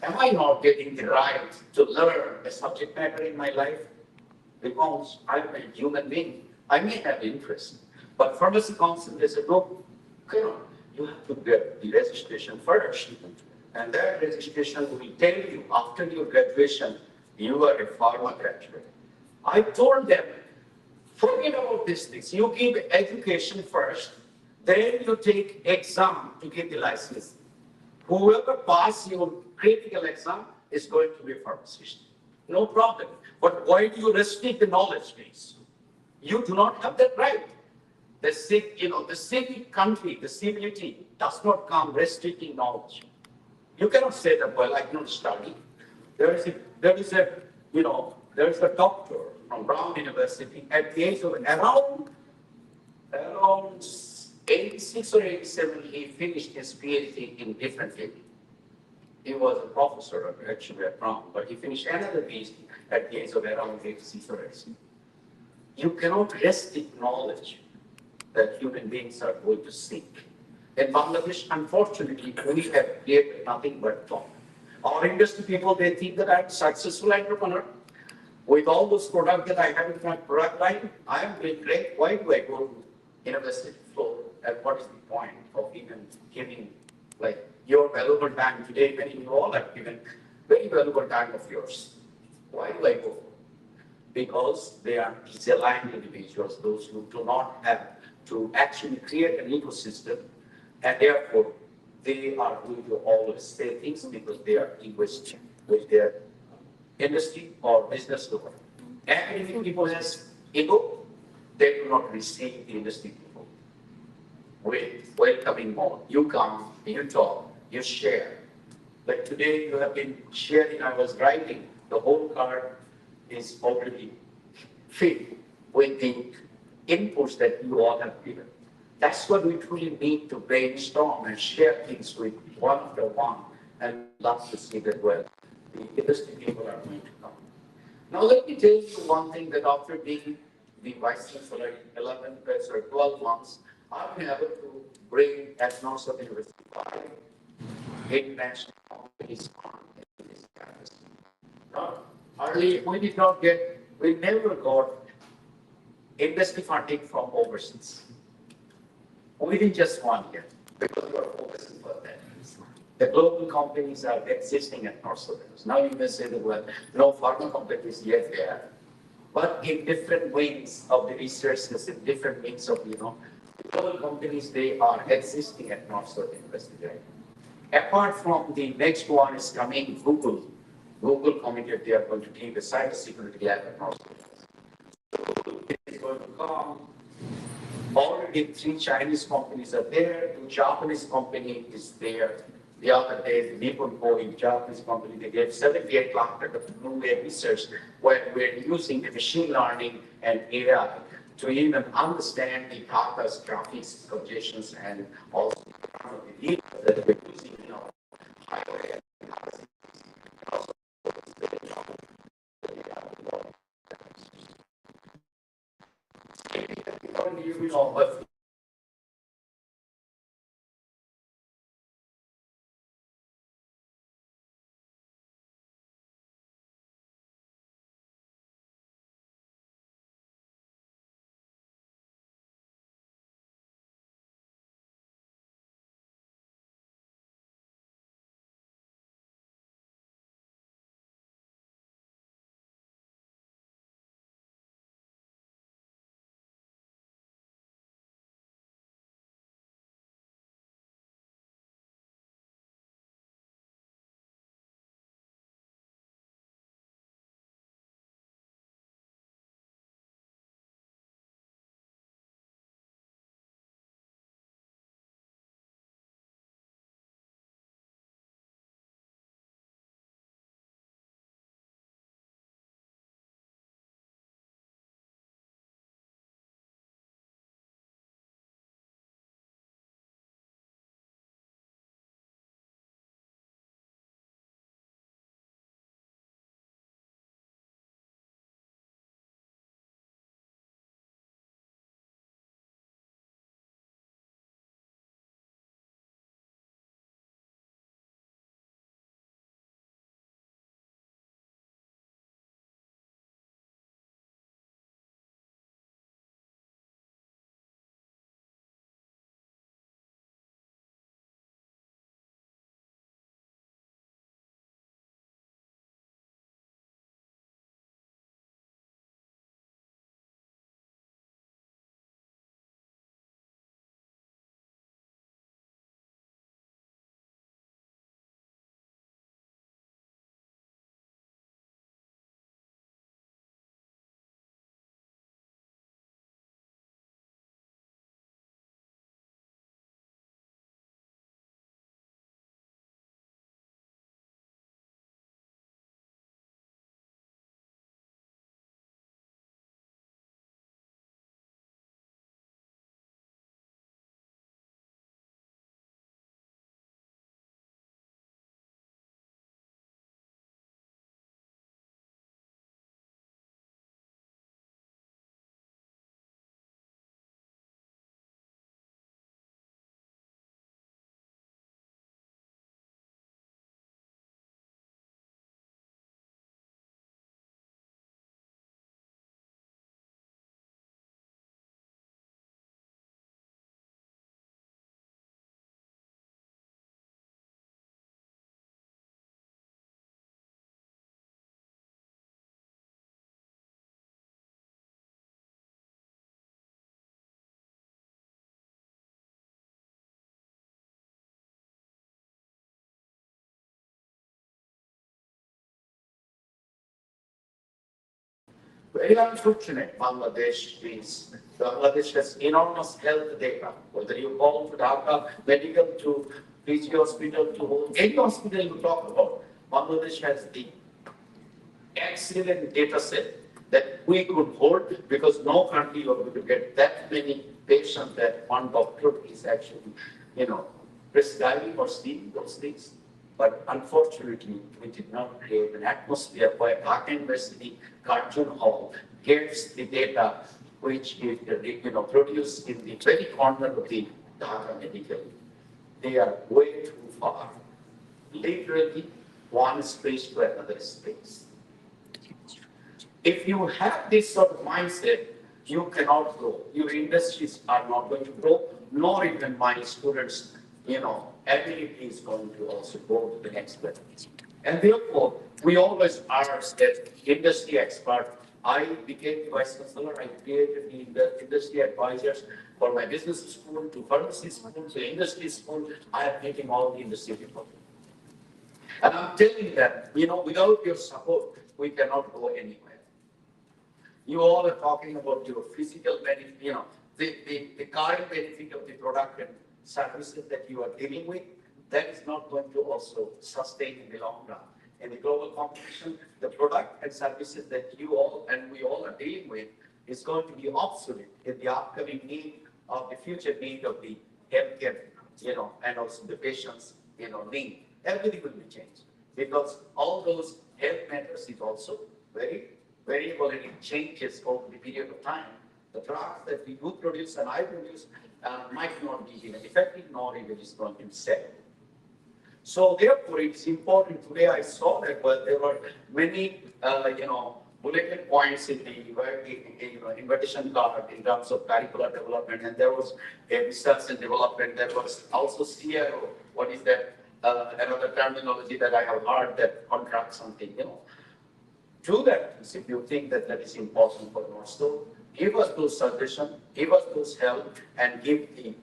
Am I not getting the right to learn a subject matter in my life? Because I'm a human being. I may have interest. But Pharmacy Council, they said, no, you have to get the registration first. And that registration will tell you after your graduation, you are a pharma graduate. I told them, forget about these things. You give education first, then you take exam to get the license. Whoever passes your critical exam is going to be a pharmacist. No problem. But why do you restrict the knowledge base? You do not have that right. The civic country, the civility does not come restricting knowledge. You cannot say that, well, I cannot study. There is a doctor from Brown University at the age of around 86 or 87, he finished his PhD in different field. He was a professor actually at Brown, but he finished another PhD at the age of around 86 or 87. You cannot restrict knowledge that human beings are going to seek. In Bangladesh, unfortunately, we have created nothing but talk. Our industry people, they think that I'm a successful entrepreneur. With all those products that I have in my product line, I am doing great. Why do I go to university? And what is the point of even giving, like, your valuable time today, when you all have given very valuable time of yours? Why do I go? Because they are misaligned individuals, those who do not have to actually create an ecosystem, and therefore they are going to always say things because they are investing with their industry or business lover. Academic people has ego, they do not receive the industry people with welcoming more. You come, you talk, you share. Like today you have been sharing, I was writing, the whole card is already filled with the inputs that you all have given. That's what we truly need to brainstorm and share things with one after one, and love to see that well, the industry people are going to come. Now let me tell you one thing, that after being the vice chancellor in 11 or 12 months, I've been able to bring at Northern University five international companies on this campus. Now, early, we never got industry funding from overseas. Within just 1 year, because we are focusing for that. The global companies are existing at North Sudan. Now you may say that, well, no pharma companies yet there, but in different wings of the researchers, in different wings of, global companies, they are existing at North Sudan University. Right? Apart from the next one is coming, Google. Google committed they are going to keep a cybersecurity lab at North Sudan. Google is going to come. Already 3 Chinese companies are there, 2 Japanese company is there. The other day, the Nippon Boeing Japanese company, they gave 78 lakh of new research where we're using the machine learning and AI to even understand the Tata's graphics conditions and also the data that we're using in our highway. You know, Very unfortunate, Bangladesh has enormous health data, whether you call to Dhaka Medical, to PG Hospital, to any hospital you talk about, Bangladesh has the excellent data set that we could hold because no country is going to get that many patients that one doctor is actually, prescribing or seeing those things. But unfortunately, we did not create an atmosphere where Dhaka University Cartoon Hall gets the data which is produced in the very corner of the Dhaka Medical. They are way too far. Literally, one space to another space. If you have this sort of mindset, you cannot grow. Your industries are not going to grow, nor even my students, ability is going to also go to the next level. And therefore, we always ask that industry expert. I became vice chancellor. I created the industry advisors for my business school, to pharmacy school, to industry school. I am meeting all the industry people. And I'm telling them, without your support, we cannot go anywhere. You all are talking about your physical benefit, the current benefit of the product and services that you are dealing with. That is not going to also sustain in the long run. In the global competition, the product and services that you all and we all are dealing with is going to be obsolete in the upcoming need of the future need of the healthcare, and also the patient's, need. Everything will be changed because all those health matters is also very variable and it changes over the period of time. The drugs that we do produce and I produce might not be even effective, nor even is going to be safe. So therefore, it's important. Today I saw that there were many, bulleted points in the invitation card in terms of curricular development, and there was a research and development. There was also CRO. What is that? Another terminology that I have heard, that contract something. Do that if you think that is important for North. Give us those suggestions, give us those help, and give the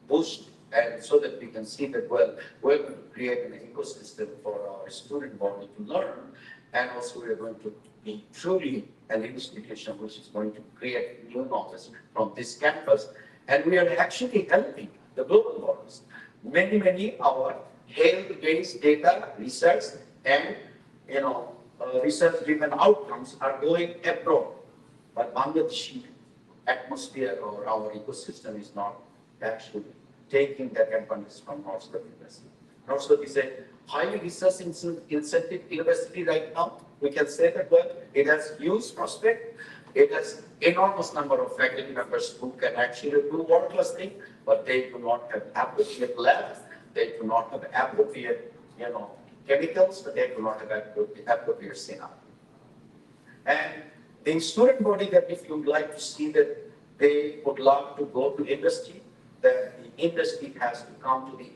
boost, and so that we can see that, we're going to create an ecosystem for our student body to learn, and also we're going to be truly an institution which is going to create new knowledge from this campus. And we are actually helping the global bodies. Many our health-based data, research, and research-driven outcomes are going abroad. But Bangladeshi atmosphere or our ecosystem is not actually taking that advantage from Northcote University. Northcote is a highly research incentive university right now. We can say that, it has huge prospect. It has enormous number of faculty members who can actually do world-class things, but they do not have appropriate labs. They do not have appropriate, chemicals. They do not have appropriate setup. And the student body, that if you would like to see that they would love to go to industry, that the industry has to come to the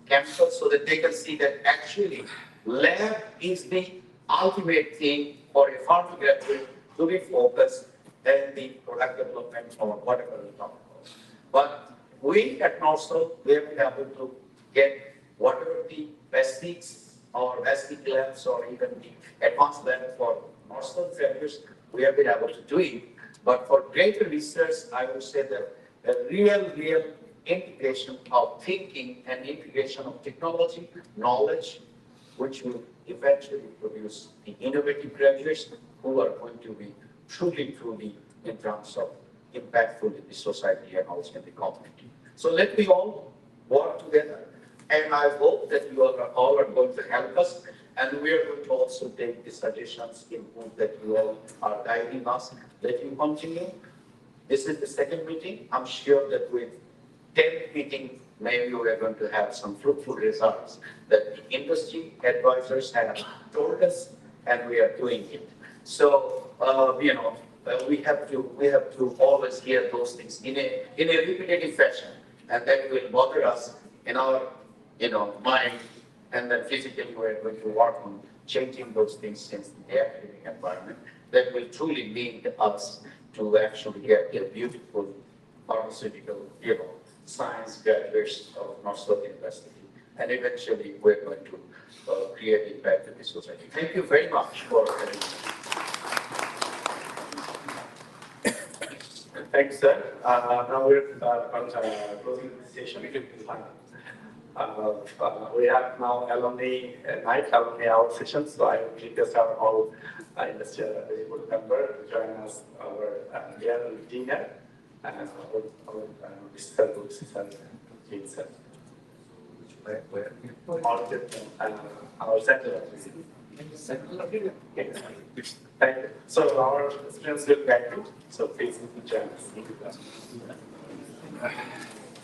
campus so that they can see that actually lab is the ultimate thing for a pharma graduate to be focused and the product development or whatever we talk about. But we at Northcote, we have been able to get whatever the basics or basic labs or even the advanced lab for Northcote graduates, we have been able to do it. But for greater research, I would say that a real integration of thinking and integration of technology, knowledge, which will eventually produce the innovative graduates who are going to be truly in terms of impactful in the society and also in the community. So let me all work together, and I hope that you all are going to help us, and we are going to also take the suggestions, input that you all are guiding us. Let you continue. This is the second meeting. I'm sure that with 10th meeting, maybe we are going to have some fruitful results that the industry advisors have told us, and we are doing it. So, we have to always hear those things in a repetitive fashion, and that will bother us in our, mind, and then physically we're going to work on changing those things in the academic environment that will truly lead us to actually get a beautiful pharmaceutical, science graduates of Northcote University. And eventually we're going to create impact in the society. Thank you very much for having me. Thanks, sir. Now we're closing the session. We have now alumni night, alumni hour session. So I would request our all industrial board member to join us our annual dinner and our discussion session. Our center of visit. Yes. Thank you. So our students will guide you. So please join us.